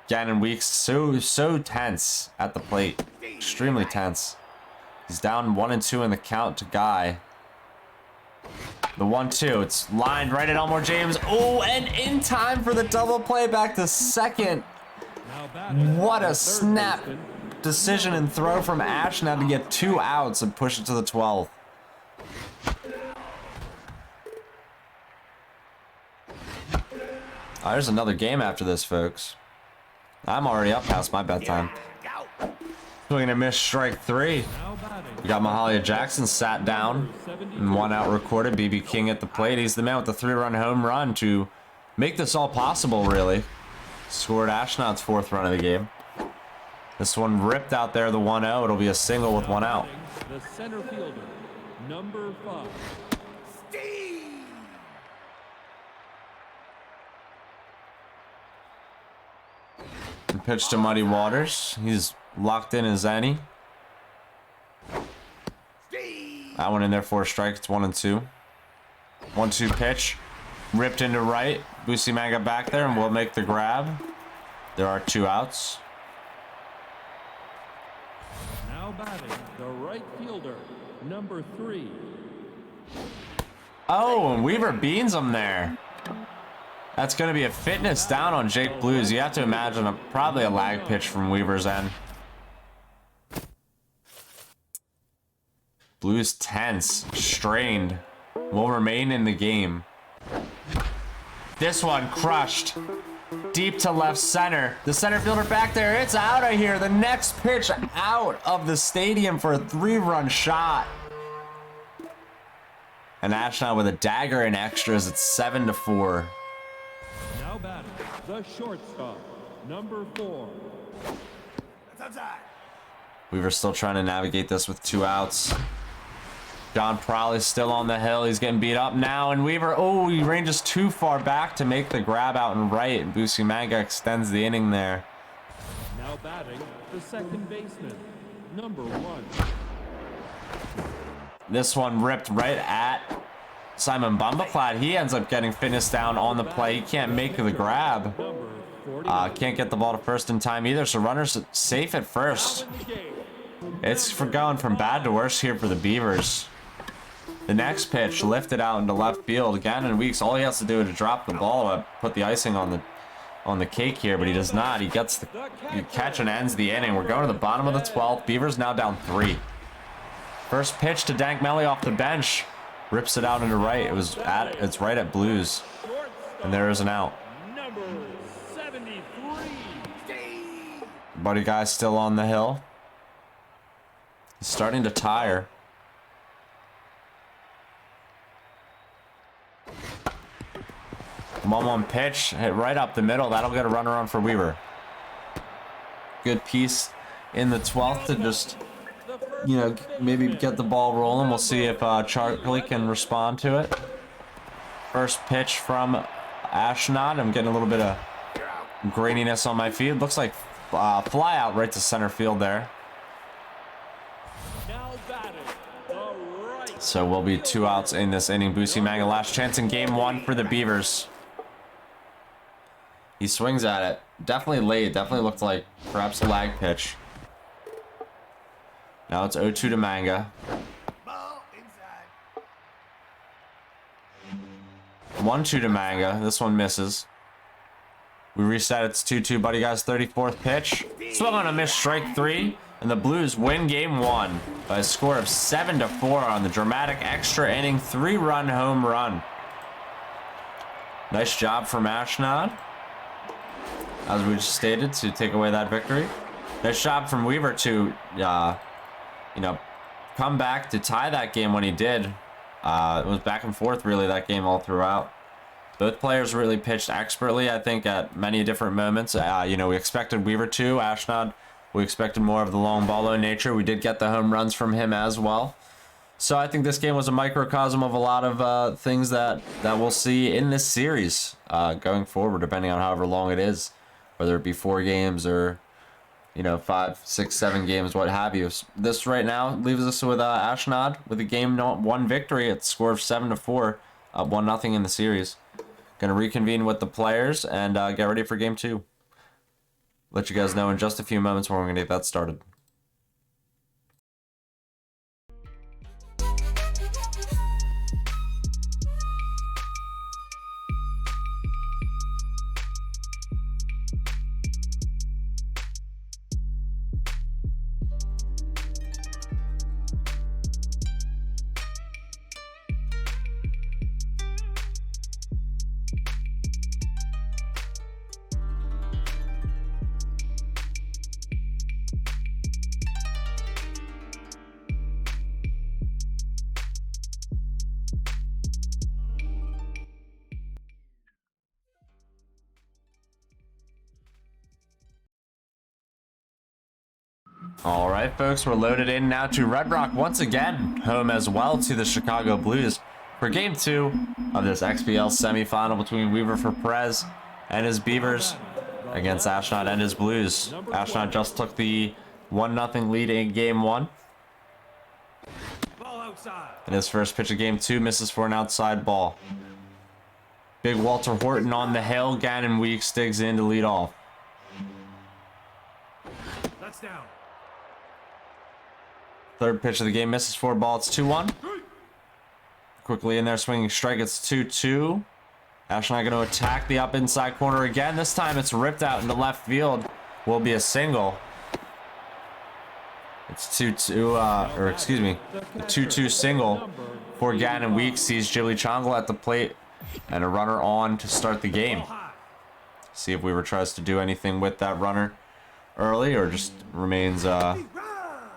Gannon Weeks so tense at the plate. extremely tense. He's down 1 and 2 in the count to Guy. The 1-2, it's lined right at Elmore James. Oh, and in time for the double play back to second. What a snap decision and throw from Ashnod to get 2 outs and push it to the 12th. There's another game after this, folks. I'm already up past my bedtime. Swinging a miss, strike 3. We got Mahalia Jackson sat down and 1 out recorded. BB King at the plate. He's the man with the 3-run home run to make this all possible, really. Scored Ashnod's 4th run of the game. This one ripped out there, the 1-0. It'll be a single with 1 out.
The center fielder, number 5.
And pitch to Muddy Waters. He's locked in as any. That one in there for a strike. It's 1 and 2. 1-2 pitch. Ripped into right. Busimanga back there and will make the grab. There are 2 outs.
Now batting, the right fielder, number 3.
Oh, and Weaver beans him there. That's going to be a fitness down on Jake Blues. You have to imagine probably a lag pitch from Weaver's end. Blues tense, strained, will remain in the game. This one crushed. Deep to left center. The center fielder back there. It's out of here. The next pitch out of the stadium for a 3-run shot. And Ashnod with a dagger in extras. It's 7-4.
Now batting, the shortstop, number 4.
That's outside.
Weaver's still trying to navigate this with 2 outs. John Prolly's still on the hill. He's getting beat up now. And Weaver, oh, he ranges too far back to make the grab out and right. And Busimanga extends the inning there.
Now batting, the second baseman, number 1.
This one ripped right at Simon Bumbleclad. He ends up getting fitness down on the play. He can't make the grab.
Number 40.
Can't get the ball to first in time either. So runners safe at first. It's for going from bad to worse here for the Beavers. The next pitch lifted out into left field. Gannon Weeks, all he has to do is drop the ball to put the icing on the cake here, but he does not. He gets the catch and ends the inning. We're going to the bottom of the 12th. Beavers now down 3. First pitch to Dank Melly off the bench. Rips it out into right. It's right at Blues. And there is an out.
Number 73.
Buddy Guy's still on the hill. He's starting to tire. One pitch, hit right up the middle. That'll get a runner on for Weaver. Good piece in the 12th to just, you know, maybe get the ball rolling. We'll see if Charlie can respond to it. First pitch from Ashnod. I'm getting a little bit of graininess on my feet. Looks like fly out right to center field there.
Now batting, the right.
So we'll be 2 outs in this inning. Busimanga last chance in game 1 for the Beavers. He swings at it. Definitely late. Definitely looked like perhaps a lag pitch. Now it's 0-2 to Manga.
Ball inside.
1-2 to Manga. This one misses. We reset. It's 2-2. Buddy Guy's 34th pitch. Swung on a miss, strike 3. And the Blues win game 1 by a score of 7-4 on the dramatic extra inning 3-run home run. Nice job from Ashnod, as we just stated, to take away that victory. Nice job from Weaver to, you know, come back to tie that game when he did. It was back and forth, really, that game all throughout. Both players really pitched expertly, I think, at many different moments. You know, we expected Weaver to. Ashnod, we expected more of the long ball nature. We did get the home runs from him as well. So I think this game was a microcosm of a lot of things that we'll see in this series going forward, depending on however long it is. Whether it be 4 games or, you know, 5, 6, 7 games, what have you. This right now leaves us with Ashnod with a game 1 victory at score of 7-4, up 1-0 in the series. Gonna reconvene with the players and get ready for game 2. Let you guys know in just a few moments when we're gonna get that started. All right, folks, we're loaded in now to Red Rock once again, home as well to the Chicago Blues for Game 2 of this XBL semifinal between Weaver4Prez and his Beavers against Ashnod and his Blues. Ashnod just took the 1-0 lead in Game 1.
Ball outside.
And his first pitch of Game 2 misses for an outside ball. Big Walter Horton on the hill. Gannon Weeks digs in to lead off.
That's down.
Third pitch of the game misses for a ball. It's 2-1. Quickly in there, swinging strike. It's 2-2. Ashnod going to attack the up inside corner again. This time it's ripped out into left field. Will be a single. It's 2-2, or excuse me, a 2-2 single for Gannon Weeks. Sees Ghibli Chongle at the plate and a runner on to start the game. See if Weaver tries to do anything with that runner early or just remains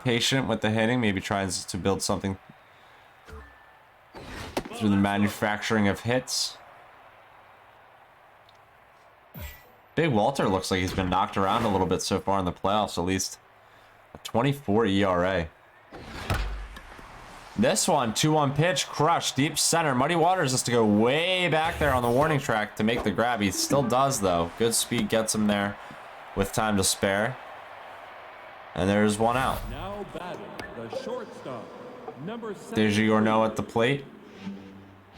patient with the hitting. Maybe tries to build something through the manufacturing of hits. Big Walter looks like he's been knocked around a little bit so far in the playoffs, at least. A 24 ERA. This one, 2-1 pitch, crushed, deep center. Muddy Waters has to go way back there on the warning track to make the grab. He still does, though. Good speed gets him there with time to spare. And there's one out.
Now batting, the shortstop, number 7.
Deji Orno at the plate.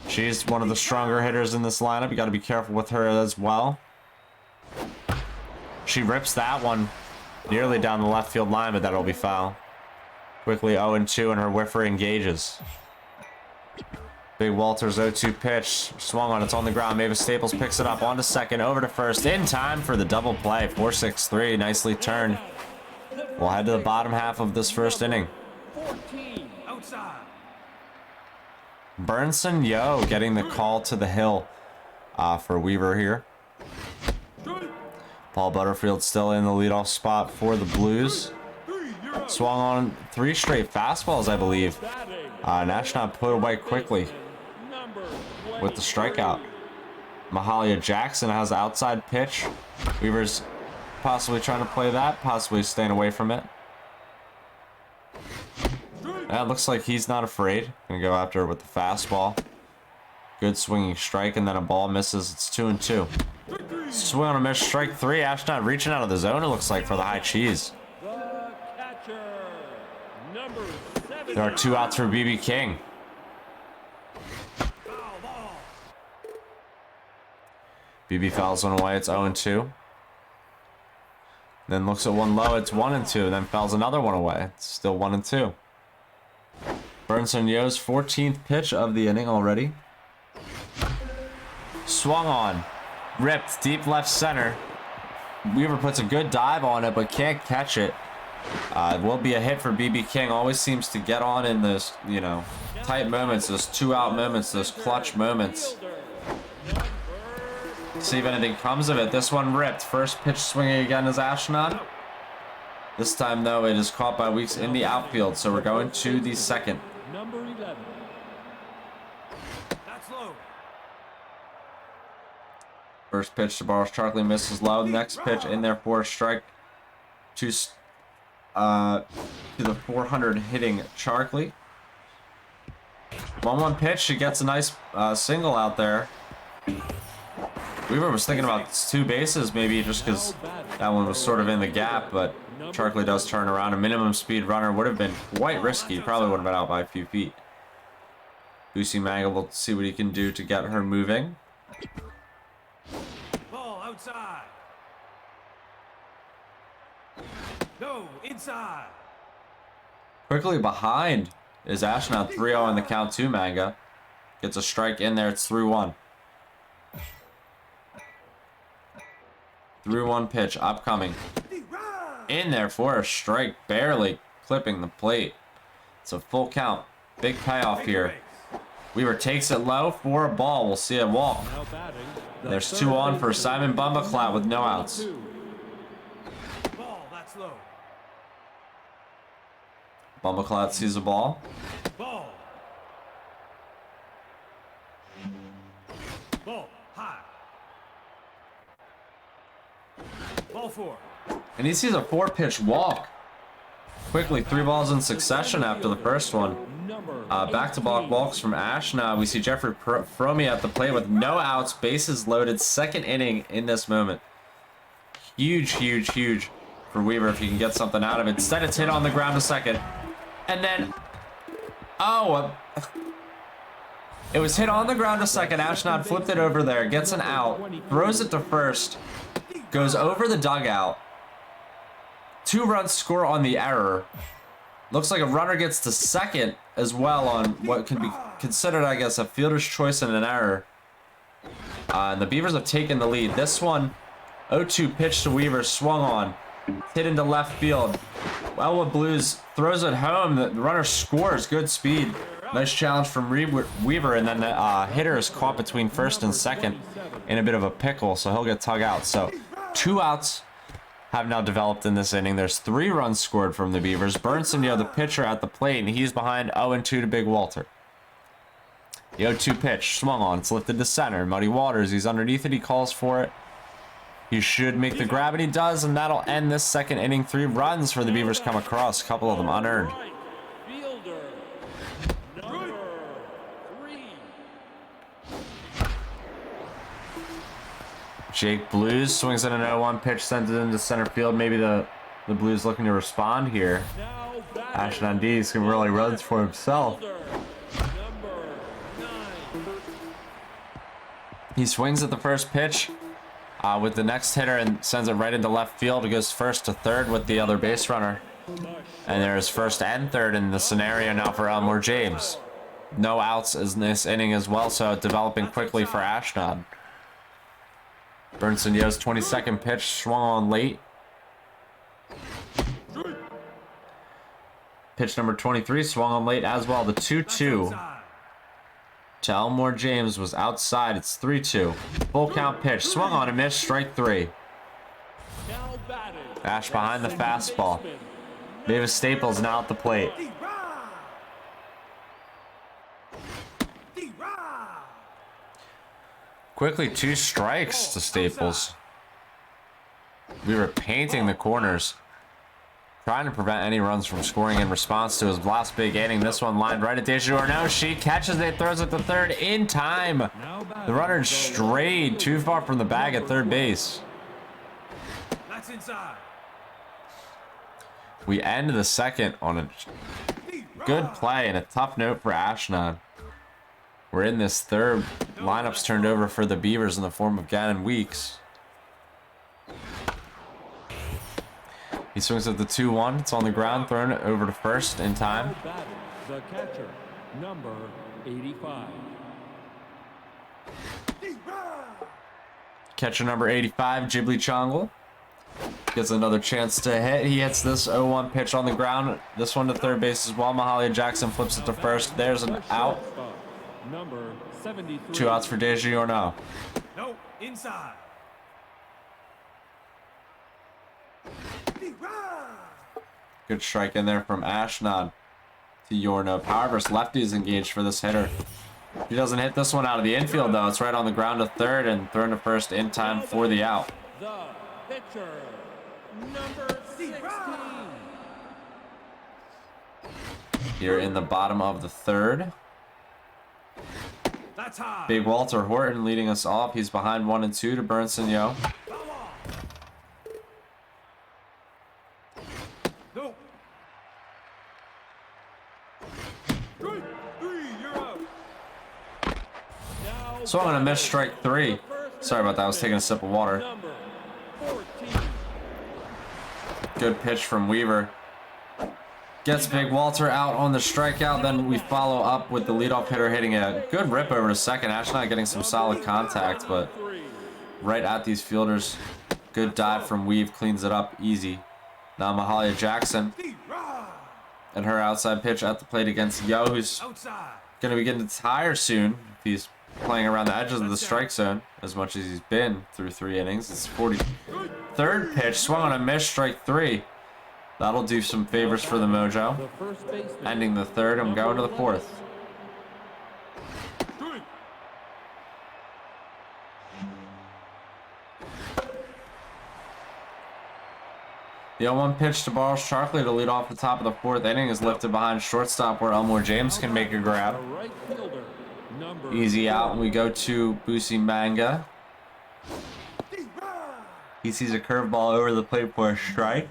She's one of the stronger hitters in this lineup. You got to be careful with her as well. She rips that one nearly down the left field line, but that'll be foul. Quickly 0-2, and her whiffer engages. Big Walter's 0-2 pitch. Swung on, it's on the ground. Mavis Staples picks it up onto second, over to first. In time for the double play. 4-6-3, nicely turned. We'll head to the bottom half of this first inning.
14.
Outside.
Burnson Yo getting the call to the hill for Weaver here. Paul Butterfield still in the leadoff spot for the Blues. Swung on 3 straight fastballs, I believe. And Ashnod put away quickly with the strikeout. Mahalia Jackson has the outside pitch. Weaver's possibly trying to play that, possibly staying away from it. That looks like he's not afraid. Gonna go after it with the fastball. Good swinging strike, and then a ball misses. It's 2-2. Swing on a miss, strike 3. Ashnod reaching out of the zone, it looks like, for the high cheese.
The catcher, number 7.
There are 2 outs for BB King. BB fouls one away, it's 0-2. Then looks at one low, it's 1-2, then fouls another one away. It's still 1-2. Burnson Yo's 14th pitch of the inning already. Swung on. Ripped deep left center. Weaver puts a good dive on it, but can't catch it. It will be a hit for BB King. Always seems to get on in those, you know, tight moments, those 2-out moments, those clutch moments. See if anything comes of it. This one ripped. First pitch swinging again is Ashnod. This time, though, it is caught by Weeks in the outfield, so we're going to the second.
Number 11.
That's low.
First pitch to Boris Charkley misses low. Next pitch in there for a strike to the 400 hitting Charkley. 1-1 pitch. She gets a nice single out there. Weaver was thinking about 2 bases, maybe just because that one was sort of in the gap, but Charkley does turn around. A minimum speed runner would have been quite risky. Probably would have been out by a few feet. Boosie Manga will see what he can do to get her moving.
Ball outside. No, inside.
Quickly behind is Ashnod. 3-0 in the count to Manga. Gets a strike in there. It's 3-1. 3-1 pitch upcoming. In there for a strike, barely clipping the plate. It's a full count. Big payoff here. Weaver takes it low for a ball. We'll see a walk.
Now batting, the
There's 2
third
on for
baseman,
Simon Bumbaclat with no outs.
2.
Ball, that's low.
Bumbaclat sees a ball.
Ball. Ball, high. Ball 4.
And he sees a 4-pitch walk. Quickly, 3 balls in succession after the first one. Back-to-back walks from Ashnod. We see Jeffrey Fromy at the plate with no outs, bases loaded. Second inning in this moment. Huge, huge, huge for Weaver if he can get something out of it. Instead, it's hit on the ground to second. And then, it was hit on the ground to second. Ashnod flipped it over there, gets an out, throws it to first, goes over the dugout. 2 runs score on the error. Looks like a runner gets to second as well on what can be considered, I guess, a fielder's choice and an error. And the Beavers have taken the lead. This one, 0-2 pitch to Weaver, swung on, hit into left field. Elwood Blues throws it home. The runner scores. Good speed. Nice challenge from Weaver, and then the hitter is caught between first and second in a bit of a pickle, so he'll get tug out. So 2 outs have now developed in this inning. There's 3 runs scored from the Beavers. Burnson, the pitcher at the plate, and he's behind 0-2 to Big Walter. The 0-2 pitch, swung on, it's lifted to center. Muddy Waters, he's underneath it, he calls for it. He should make the grab, and he does, and that'll end this second inning. 3 runs for the Beavers come across, a couple of them unearned. Jake Blues swings at an 0-1 pitch, sends it into center field. Maybe the Blues looking to respond here. Ashnod Dees can really runs for himself. He swings at the first pitch with the next hitter and sends it right into left field. It goes first to third with the other base runner. And there's first and third in the scenario now for Elmore James. No outs in this inning as well, so developing quickly for Ashnod. Burnson Yo's 22nd pitch, swung on late. Pitch number 23, swung on late as well. The 2-2 to Elmore James was outside. It's 3-2. Full count pitch, swung on and missed, strike 3. Ash behind the fastball. Davis Staples now at the plate. Quickly, 2 strikes to Staples. We were painting the corners, trying to prevent any runs from scoring in response to his last big inning. This one lined right at Desjardins. No, she catches it, throws it to third in time. The runner strayed too far from the bag at third base.
That's inside.
We end the second on a good play and a tough note for Ashnod. We're in this third. Lineups turned over for the Beavers in the form of Gannon Weeks. He swings at the 2-1. It's on the ground, thrown over to first in time.
The catcher, number 85.
Catcher number 85, Ghibli Chongle, gets another chance to hit. He hits this 0-1 pitch on the ground. This one to third base as well. Mahalia Jackson flips it to first. There's an out.
Number 73.
2 outs for Desjardins.
No, inside.
Good strike in there from Ashnod to Yorno. Power versus lefty is engaged for this hitter. He doesn't hit this one out of the infield, though. It's right on the ground to third and thrown to first in time for the out.
The pitcher, number 16.
Here in the bottom of the third.
That's high.
Big Walter Horton leading us off. He's behind 1-2 to Burnson Yo.
No. Strike 3, you're out.
So I'm going to miss strike 3. Sorry about that. I was taking a sip of water.
Number 14.
Good pitch from Weaver. Gets Big Walter out on the strikeout. Then we follow up with the leadoff hitter hitting a good rip over to second. Ashnod getting some solid contact, but right at these fielders. Good dive from Weave. Cleans it up easy. Now Mahalia Jackson and her outside pitch at the plate against Yo, who's
Outside.
going to be getting tired soon if he's playing around the edges of the strike zone as much as he's been through 3 innings. It's 43rd pitch, swung on a miss, strike 3. That'll do some favors for the Mojo.
The first baseman.
Ending the third, I'm going to the fourth. The 0-1 pitch to Barles Sharkley to lead off the top of the fourth inning is lifted behind shortstop where Elmore James can make a grab.
The right fielder, number
Easy out, and we go to Busi Manga. He sees a curveball over the plate for a strike.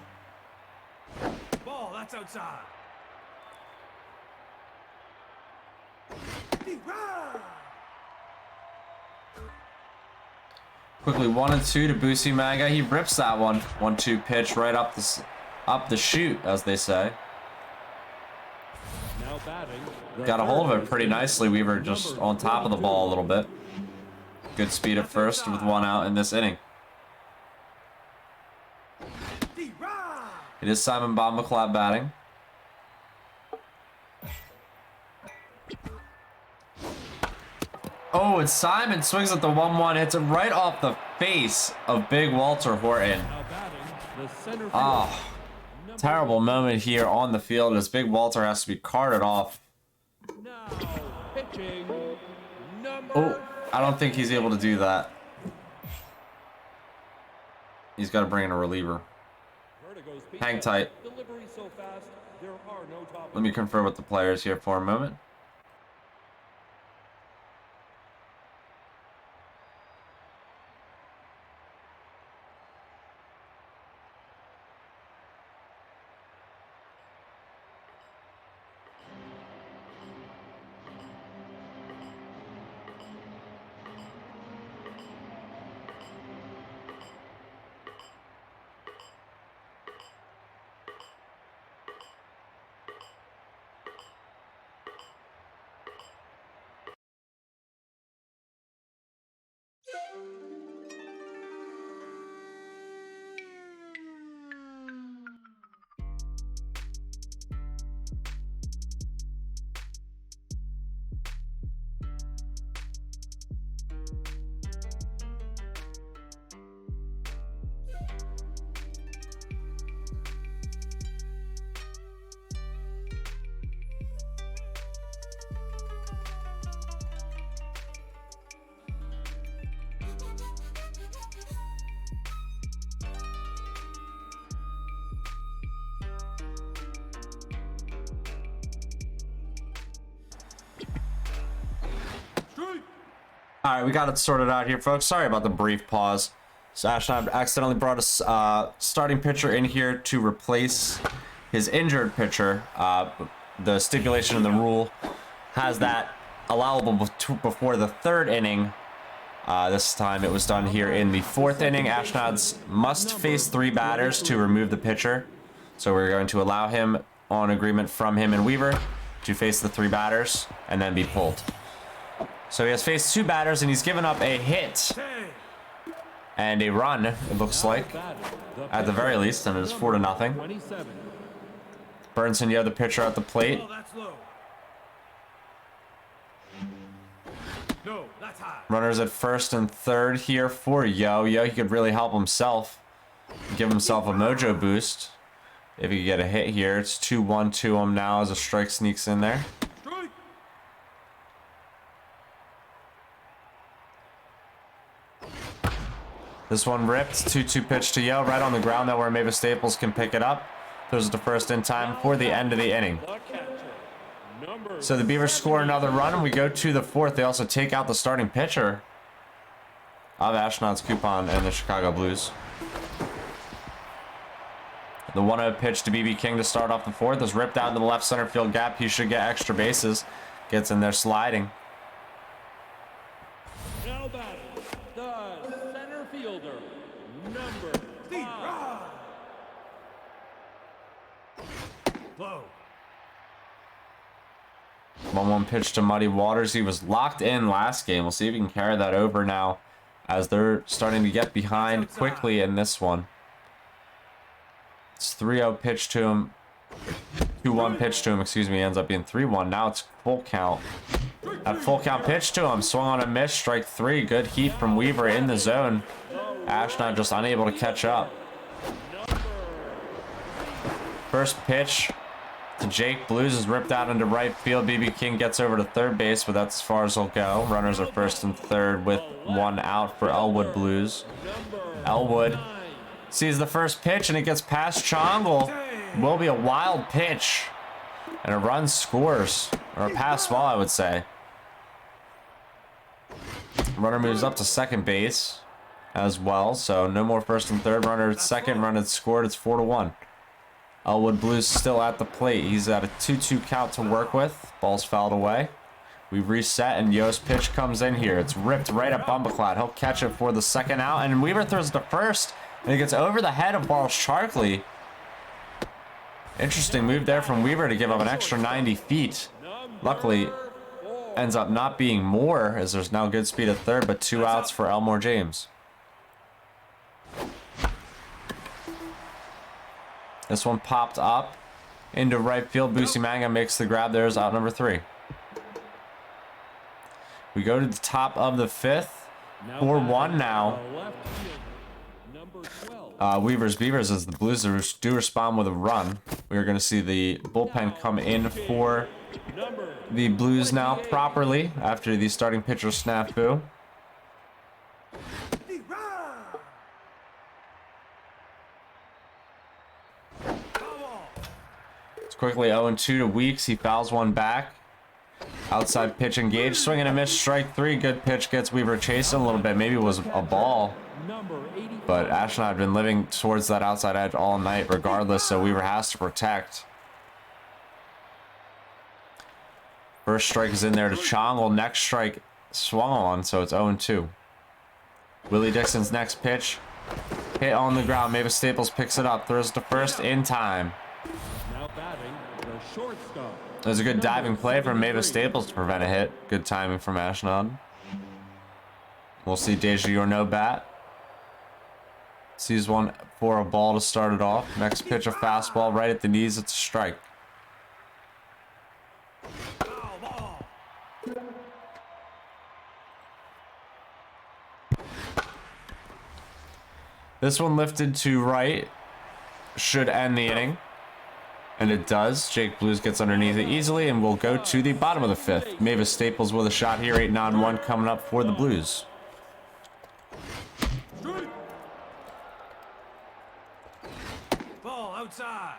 Ball, that's outside.
Quickly 1-2 to Busi Manga. He rips that one. 1-2 pitch right up the chute, as they say.
now batting. The
Got a hold of
third
it pretty nicely. Weaver just on top of the ball a little bit. Good speed at first with one out in this inning. It is Simon Bob McLeod batting. Oh, it's Simon swings at the 1-1, hits it right off the face of big Walter Horton.
Now batting, the center fielder.
Oh, terrible moment here on the field as big Walter has to be carted off.
Now pitching, number.
Oh, I don't think he's able to do that. He's got to bring in a reliever.
Vertigo's
Hang
pitch.
tight.
Delivery so fast, there are no top.
Let me confer with the players here for a moment. All right, we got it sorted out here, folks. Sorry about the brief pause. So Ashnod accidentally brought a starting pitcher in here to replace his injured pitcher. The stipulation in the rule has that allowable before the third inning. This time it was done here in the fourth inning. Ashnod's must face 3 batters to remove the pitcher. So we're going to allow him, on agreement from him and Weaver, to face the 3 batters and then be pulled. So he has faced 2 batters and he's given up a hit and a run, it looks like, at the very least, and it is 4-0.
27.
Burnson, the other pitcher at the plate.
Ball, that's low. No, that's high.
Runners at first and third here for Yo. He could really help himself, give himself a mojo boost if he could get a hit here. It's 2-1 to him now as a strike sneaks in there.
Strike.
This one ripped. 2-2 pitch to Yo, right on the ground there where Mavis Staples can pick it up. Throws it to first in time for the end of the inning.
The catcher, number.
So the Beavers score another run and we go to the fourth. They also take out the starting pitcher of Ashnod's Coupon and the Chicago Blues. The 1-0 pitch to BB King to start off the fourth is ripped out into the left center field gap. He should get extra bases. Gets in there sliding.
Now batting, the center fielder, number 5.
Low.
1-1 pitch to Muddy Waters. He was locked in last game. We'll see if he can carry that over now as they're starting to get behind quickly in this one. It's 3-0 pitch to him. 2-1 pitch to him, excuse me. Ends up being 3-1. Now it's full count. That full count pitch to him. Swung on a miss. Strike 3. Good heat from Weaver in the zone. Ashnod just unable to catch up. First pitch to Jake Blues is ripped out into right field. BB King gets over to third base, but that's as far as he'll go. Runners are first and third with 1 out for Elwood Blues. Elwood Sees the first pitch and it gets past Chongle. Will be a wild pitch. And a run scores. Or a pass ball, I would say. Runner moves up to second base as well. So no more first and third. Runner at second. Run had scored. It's 4-1. Elwood Blues still at the plate. He's at a 2-2 count to work with. Ball's fouled away. We reset and Yost pitch comes in here. It's ripped right at Bumbleclad. He'll catch it for the second out. And Weaver throws it to first. And it gets over the head of Balls Charkley. Interesting move there from Weaver to give up an extra 90 feet. Luckily, ends up not being more as there's now good speed at third, but 2 outs for Elmore James. This one popped up into right field. Busimanga makes the grab. There's out number 3. We go to the top of the 5th. 4-1 now. Weaver's Beavers as the Blues do respond with a run. We are going to see the bullpen come in for the Blues now properly after the starting pitcher snafu. It's quickly 0-2 to Weeks. He fouls one back. Outside pitch engaged. Swing and a miss. Strike 3. Good pitch gets Weaver chasing a little bit. Maybe it was a ball. But Ashnod had been living towards that outside edge all night regardless, so Weaver has to protect. First strike is in there to Chongle. Next strike swung on, so it's 0-2. Willie Dixon's next pitch. Hit on the ground. Mavis Staples picks it up. Throws it to first in time.
Now batting, the shortstop.
There's a good diving play from Mavis Staples to prevent a hit. Good timing from Ashnod. We'll see Deja Yorno bat. Sees one for a ball to start it off. Next pitch, a fastball right at the knees. It's a strike. This one lifted to right. Should end the inning. And it does. Jake Blues gets underneath it easily and we'll go to the bottom of the 5th. Mavis Staples with a shot here. 8-9-1 coming up for the Blues.
Ball outside.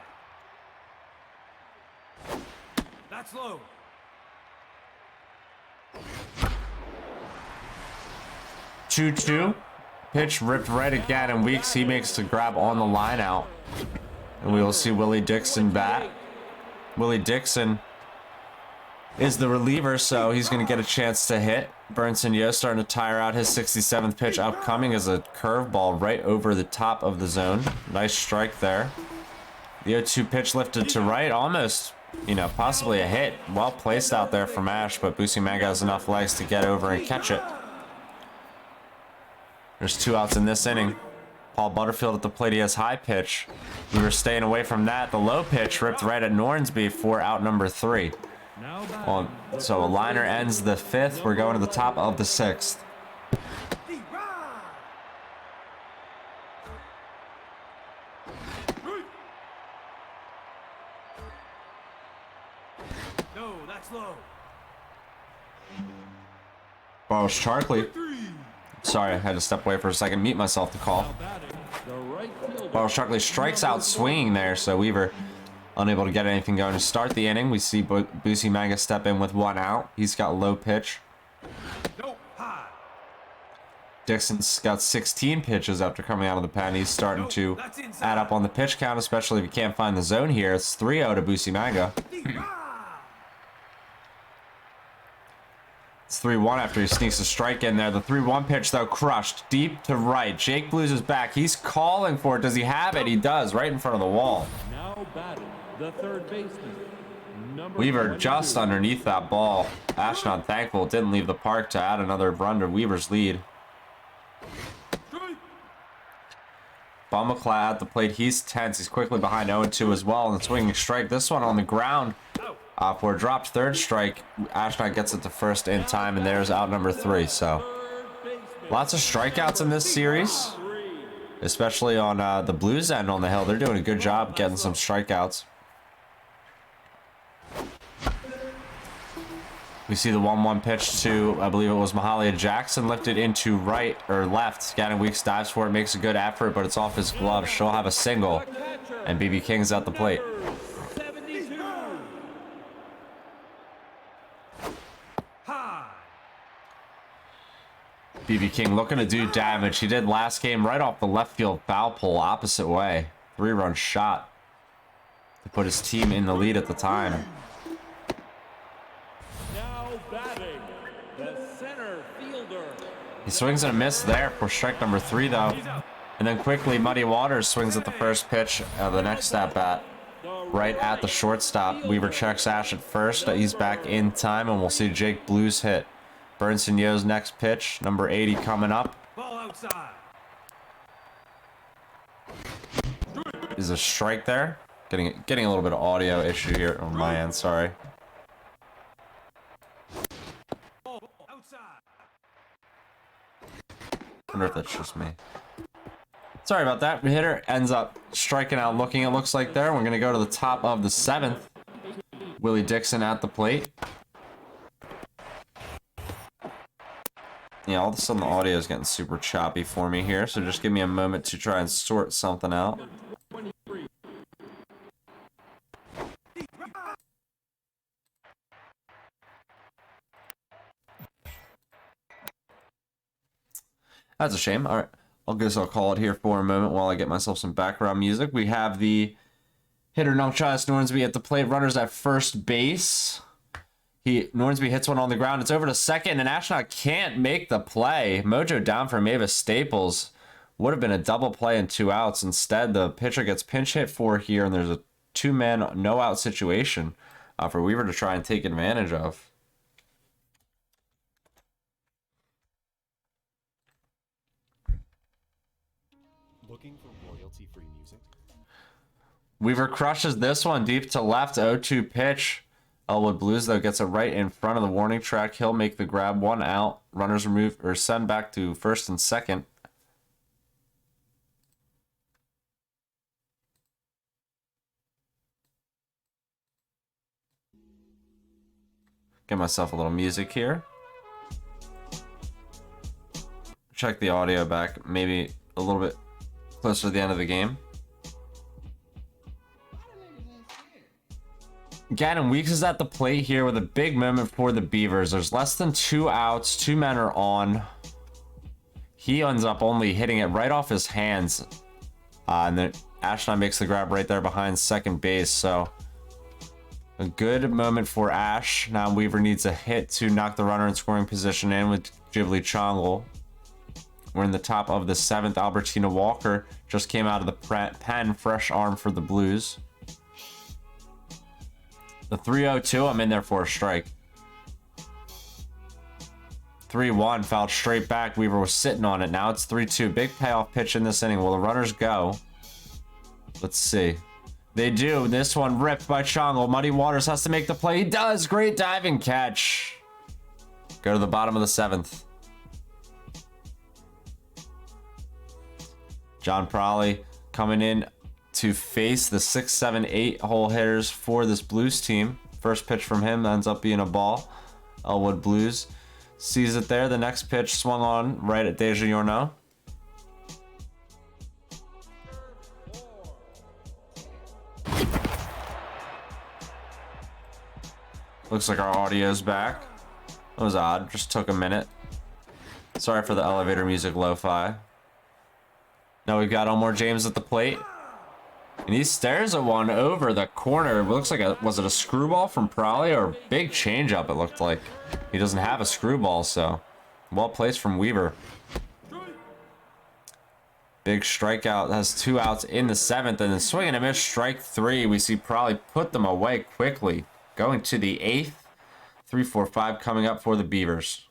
That's low.
Two. Pitch ripped right again, and Weeks, he makes the grab on the line out. And we will see Willie Dixon bat. Willie Dixon is the reliever, so he's going to get a chance to hit. Burnson Yo starting to tire out. His 67th pitch upcoming is a curveball right over the top of the zone. Nice strike there. The 0-2 pitch lifted to right, almost, possibly a hit. Well placed out there from Ash, but Busimanga has enough legs to get over and catch it. There's 2 outs in this inning. Paul Butterfield at the plate. He has high pitch. We were staying away from that. The low pitch ripped right at Nornsby for out number 3. So a liner ends the 5th. We're going to the top of the 6th.
No, that's low.
Balls Charkley. Sorry, I had to step away for a second, mute myself to call. Balls Charkley strikes out swinging there, so Weaver unable to get anything going to start the inning. We see Busimanga step in with 1 out. He's got low pitch.
No, high.
Dixon's got 16 pitches after coming out of the pen. He's starting to add up on the pitch count, especially if he can't find the zone here. It's 3-0 to Busimanga. It's 3-1 after he sneaks a strike in there. The 3-1 pitch, though, crushed deep to right. Jake Blues is back. He's calling for it. Does he have it? He does, right in front of the wall.
Now batting, the third baseman.
Weaver just underneath that ball. Ashnod thankful it didn't leave the park to add another run to Weaver's lead. Bumbleclad at the plate. He's tense. He's quickly behind 0-2 as well. And swinging strike. This one on the ground. For a dropped third strike, Ashnod gets it to first in time, and there's out number 3. So, lots of strikeouts in this series, especially on the Blues end on the hill. They're doing a good job getting some strikeouts. We see the 1-1 pitch to, I believe it was Mahalia Jackson, lifted into right or left. Gannon Weeks dives for it, makes a good effort, but it's off his glove. She'll have a single, and BB King's at the plate.
72.
High.
BB King looking to do damage. He did last game right off the left field foul pole, opposite way. 3-run shot to put his team in the lead at the time.
Now batting, the center fielder.
He swings and a miss there for strike number 3, though. And then quickly, Muddy Waters swings at the first pitch of the next at-bat. Right at the shortstop. Weaver checks Ash at first. He's back in time, and we'll see Jake Blues hit. Burnson Yo's next pitch, number 80 coming up.
Ball outside.
Is a strike there. Getting a little bit of audio issue here on my end, sorry.
Ball outside.
Wonder if that's just me. Sorry about that. The hitter ends up striking out looking, it looks like there. We're going to go to the top of the 7th. Willie Dixon at the plate. Yeah, all of a sudden the audio is getting super choppy for me here, so just give me a moment to try and sort something out. That's a shame. All right, I guess I'll call it here for a moment while I get myself some background music. We have the hitter Nongchas Nornsby at the plate. Runners at first base. Nornsby hits one on the ground. It's over to second, and Ashnod can't make the play. Mojo down for Mavis Staples. Would have been a double play and 2 outs. Instead, the pitcher gets pinch hit for here, and there's a 2-man no-out situation for Weaver to try and take advantage of.
Looking for royalty-free music?
Weaver crushes this one deep to left. 0-2 pitch. Elwood Blues, though, gets it right in front of the warning track. He'll make the grab. 1 out. Runners removed or send back to first and second. Get myself a little music here. Check the audio back. Maybe a little bit closer to the end of the game. Gannon Weeks is at the plate here with a big moment for the Beavers. There's less than 2 outs. 2 men are on. He ends up only hitting it right off his hands. And then Ashnod makes the grab right there behind second base. So a good moment for Ash. Now Weaver needs a hit to knock the runner in scoring position in with Ghibli Chongle. We're in the top of the 7th. Albertina Walker just came out of the pen. Fresh arm for the Blues. The 3-0-2, I'm in there for a strike. 3-1, fouled straight back. Weaver was sitting on it. Now it's 3-2. Big payoff pitch in this inning. Will the runners go? Let's see. They do. This one ripped by Chongle. Muddy Waters has to make the play. He does. Great diving catch. Go to the bottom of the 7th. John Prolly coming in to face the 6, 7, 8 hole hitters for this Blues team. First pitch from him ends up being a ball. Elwood Blues sees it there. The next pitch swung on right at Deja Yorno. Looks like our audio's back. That was odd. Just took a minute. Sorry for the elevator music lo-fi. Now we've got Elmore James at the plate. And he stares at one over the corner. It looks like was it a screwball from Prolly or a big changeup? It looked like he doesn't have a screwball, so well placed from Weaver. Big strikeout, has 2 outs in the 7th, and then swing and a miss, strike 3. We see Prolly put them away quickly. Going to the 8th, 3-4-5 coming up for the Beavers.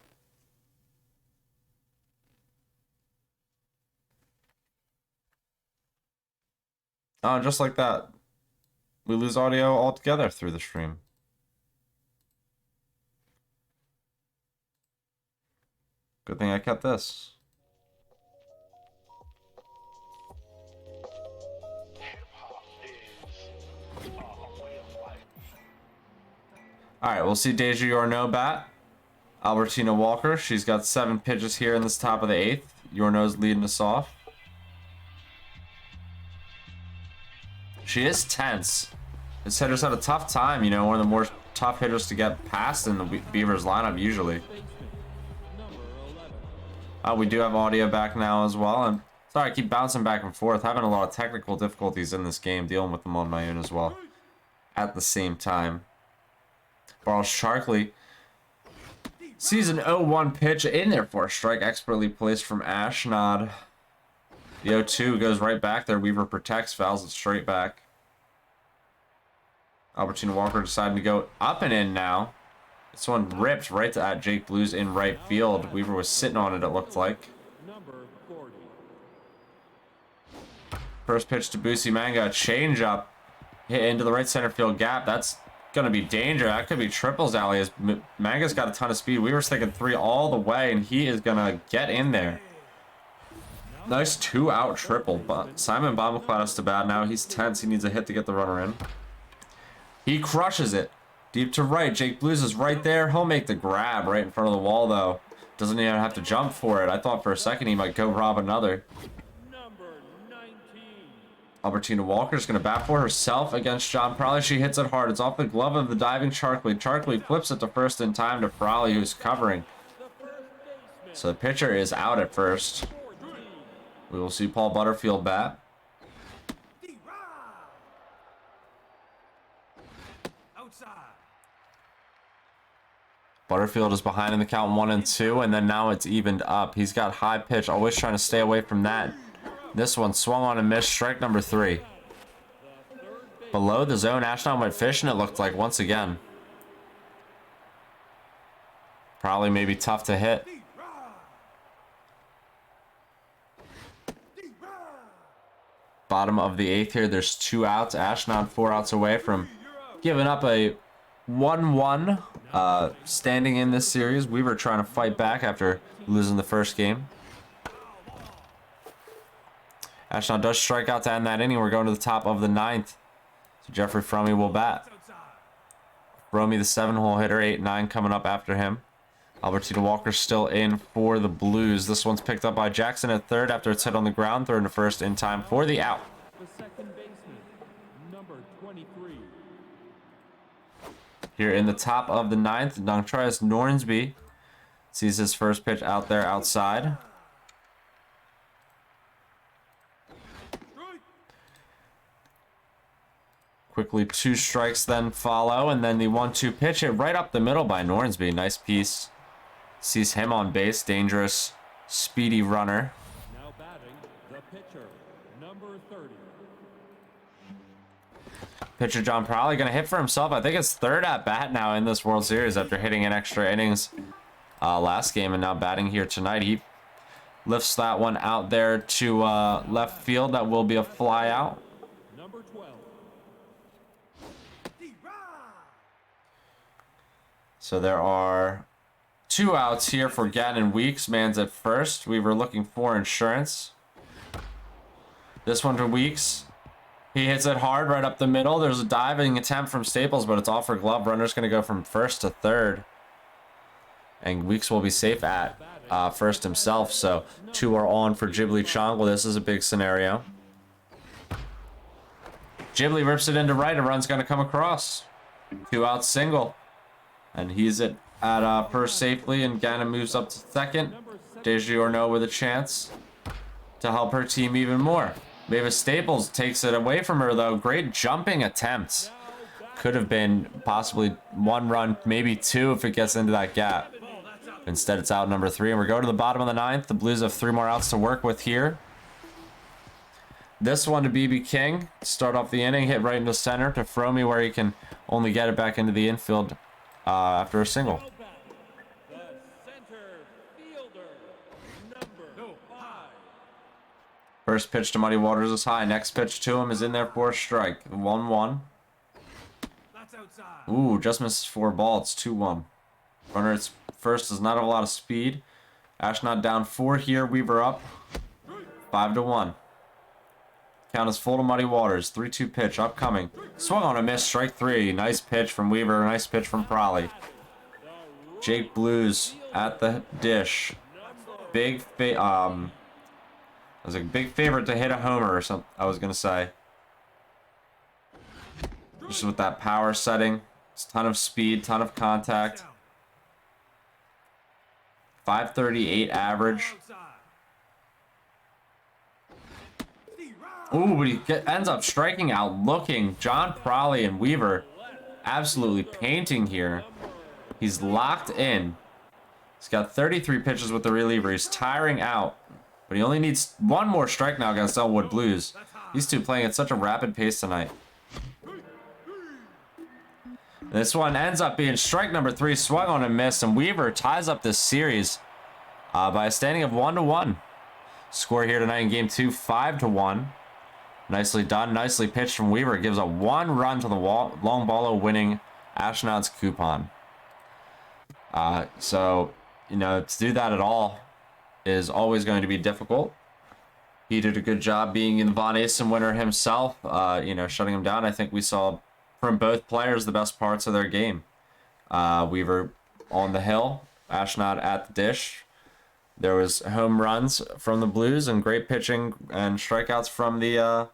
Oh, just like that, we lose audio altogether through the stream. Good thing I kept this. All right, we'll see Deja Yorno bat. Albertina Walker, she's got 7 pitches here in this top of the 8th. Yorno's leading us off. She is tense. This hitter's had a tough time, you know, one of the more tough hitters to get past in the Beavers lineup usually. We do have audio back now as well. And sorry, I keep bouncing back and forth. Having a lot of technical difficulties in this game, dealing with them on my own as well at the same time. Barles Sharkley sees an 0-1 pitch in there for a strike, expertly placed from Ashnod. The 0-2 goes right back there. Weaver protects, fouls it straight back. Albertina Walker deciding to go up and in now. This one ripped right at Jake Blues in right field. Weaver was sitting on it looked like. First pitch to Boosie Manga, a changeup hit into the right center field gap. That's going to be danger. That could be triples alley as Manga's got a ton of speed. Weaver's taking 3 all the way, and he is going to get in there. Nice 2-out triple. But Simon Bombacloud has to bat now. He's tense. He needs a hit to get the runner in. He crushes it. Deep to right. Jake Blues is right there. He'll make the grab right in front of the wall, though. Doesn't even have to jump for it. I thought for a second he might go rob another. Albertina Walker's going to bat for herself against John Prolly. She hits it hard. It's off the glove of the diving Sharkley. Sharkley flips it to first in time to Prolly, who's covering. So the pitcher is out at first. We will see Paul Butterfield bat. Butterfield is behind in the count 1 and 2, and then now it's evened up. He's got high pitch, always trying to stay away from that. This one swung on and missed, strike number 3. Below the zone, Ashnod went fishing, it looked like, once again. Probably maybe tough to hit. Bottom of the 8th here, there's 2 outs. Ashnod 4 outs away from giving up a 1-1 standing in this series. Weaver trying to fight back after losing the first game. Ashnod does strike out to end that inning. We're going to the top of the 9th. So Jeffrey Fromey will bat. Fromey, the 7-hole hitter, 8-9 coming up after him. Albertina Walker still in for the Blues. This one's picked up by Jackson at third after it's hit on the ground. Third to first in time for the out.
The second baseman, number 23.
Here in the top of the 9th, Dontrez Nornsby sees his first pitch out there outside. Quickly 2 strikes then follow, and then the 1-2 pitch hit right up the middle by Nornsby. Nice piece. Sees him on base. Dangerous, speedy runner.
Now batting, the pitcher, number 30.
Pitcher John Prolly going to hit for himself. I think it's 3rd at bat now in this World Series after hitting in extra innings last game and now batting here tonight. He lifts that one out there to left field. That will be a fly out.
Number 12.
So there are 2 outs here for Gannon Weeks. Man's at first. We were looking for insurance. This one to Weeks. He hits it hard right up the middle. There's a diving attempt from Staples, but it's off for glove. Runner's going to go from first to third. And Weeks will be safe at first himself. So 2 are on for Ghibli Chong. Well, this is a big scenario. Ghibli rips it into right. A run's going to come across. 2 out single. And he's at first safely, and Gannon moves up to second. Deja Yorno with a chance to help her team even more. Mavis Staples takes it away from her, though. Great jumping attempts. Could have been possibly 1 run, maybe 2 if it gets into that gap. Instead, it's out number 3, and we're going to the bottom of the 9th. The Blues have 3 more outs to work with here. This one to BB King. Start off the inning, hit right into center to Fromey, where he can only get it back into the infield after a single.
The center fielder, number 5.
First pitch to Muddy Waters is high. Next pitch to him is in there for a strike. 1-1.
That's outside.
Ooh, just misses 4 ball. It's 2-1. Runner at first does not have a lot of speed. Ashnod down 4 here. Weaver up 5-1. count is full to muddy waters. 3-2 pitch upcoming. Swung on a miss. Strike 3. Nice pitch from Weaver. Nice pitch from Prolly. Jake Blues at the dish. I was a big favorite to hit a homer or something. I was gonna say. Just with that power setting, it's a ton of speed, ton of contact. 538 average. Ooh, but he ends up striking out looking. John Prolly and Weaver absolutely painting here. He's locked in. He's got 33 pitches with the reliever. He's tiring out. But he only needs one more strike now against Elwood Blues. These two playing at such a rapid pace tonight. This one ends up being strike number 3. Swung on and missed. And Weaver ties up this series by a standing of 1-1. Score here tonight in game 2, 5-1. Nicely done. Nicely pitched from Weaver. It gives a 1 run to the wall, long ball winning Ashnod's coupon. So, you know, to do that at all is always going to be difficult. He did a good job being in the Von Asen winner himself, you know, shutting him down. I think we saw from both players the best parts of their game. Weaver on the hill, Ashnod at the dish. There was home runs from the Blues and great pitching and strikeouts from the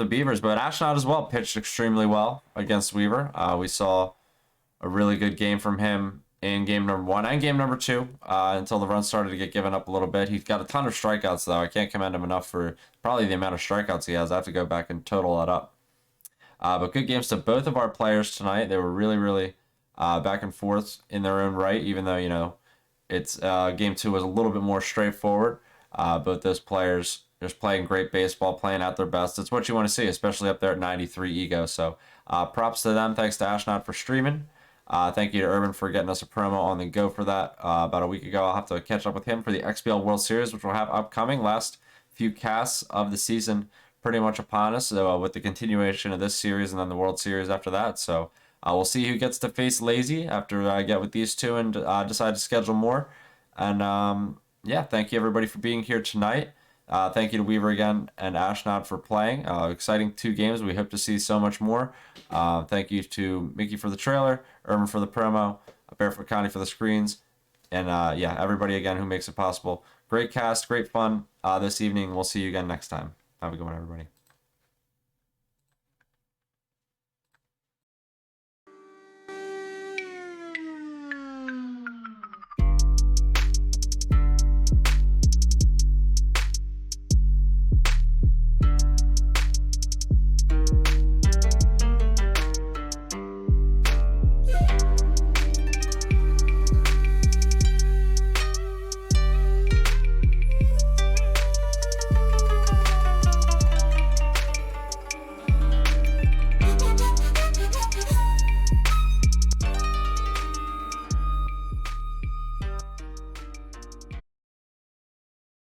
Beavers. But Ashnod as well pitched extremely well against Weaver. We saw a really good game from him in game number 1 and game number 2 until the runs started to get given up a little bit. He's got a ton of strikeouts, though. I can't commend him enough for probably the amount of strikeouts he has. I have to go back and total that up. But good games to both of our players tonight. They were really, really back and forth in their own right, even though, you know, it's game 2 was a little bit more straightforward. Both those players just playing great baseball, playing at their best. It's what you want to see, especially up there at 93 ego. So props to them. Thanks to Ashnod for streaming. Thank you to Urban for getting us a promo on the go for that about a week ago. I'll have to catch up with him for the XBL World Series, which we'll have upcoming. Last few casts of the season pretty much upon us, with the continuation of this series and then the World Series after that. So we'll see who gets to face Lazy after I get with these two and decide to schedule more. And yeah, thank you everybody for being here tonight. Thank you to Weaver again and Ashnod for playing. Exciting 2 games. We hope to see so much more. Thank you to Mickey for the trailer, Urban for the promo, Barefoot County for the screens, and yeah, everybody again who makes it possible. Great cast, great fun this evening. We'll see you again next time. Have a good one, everybody.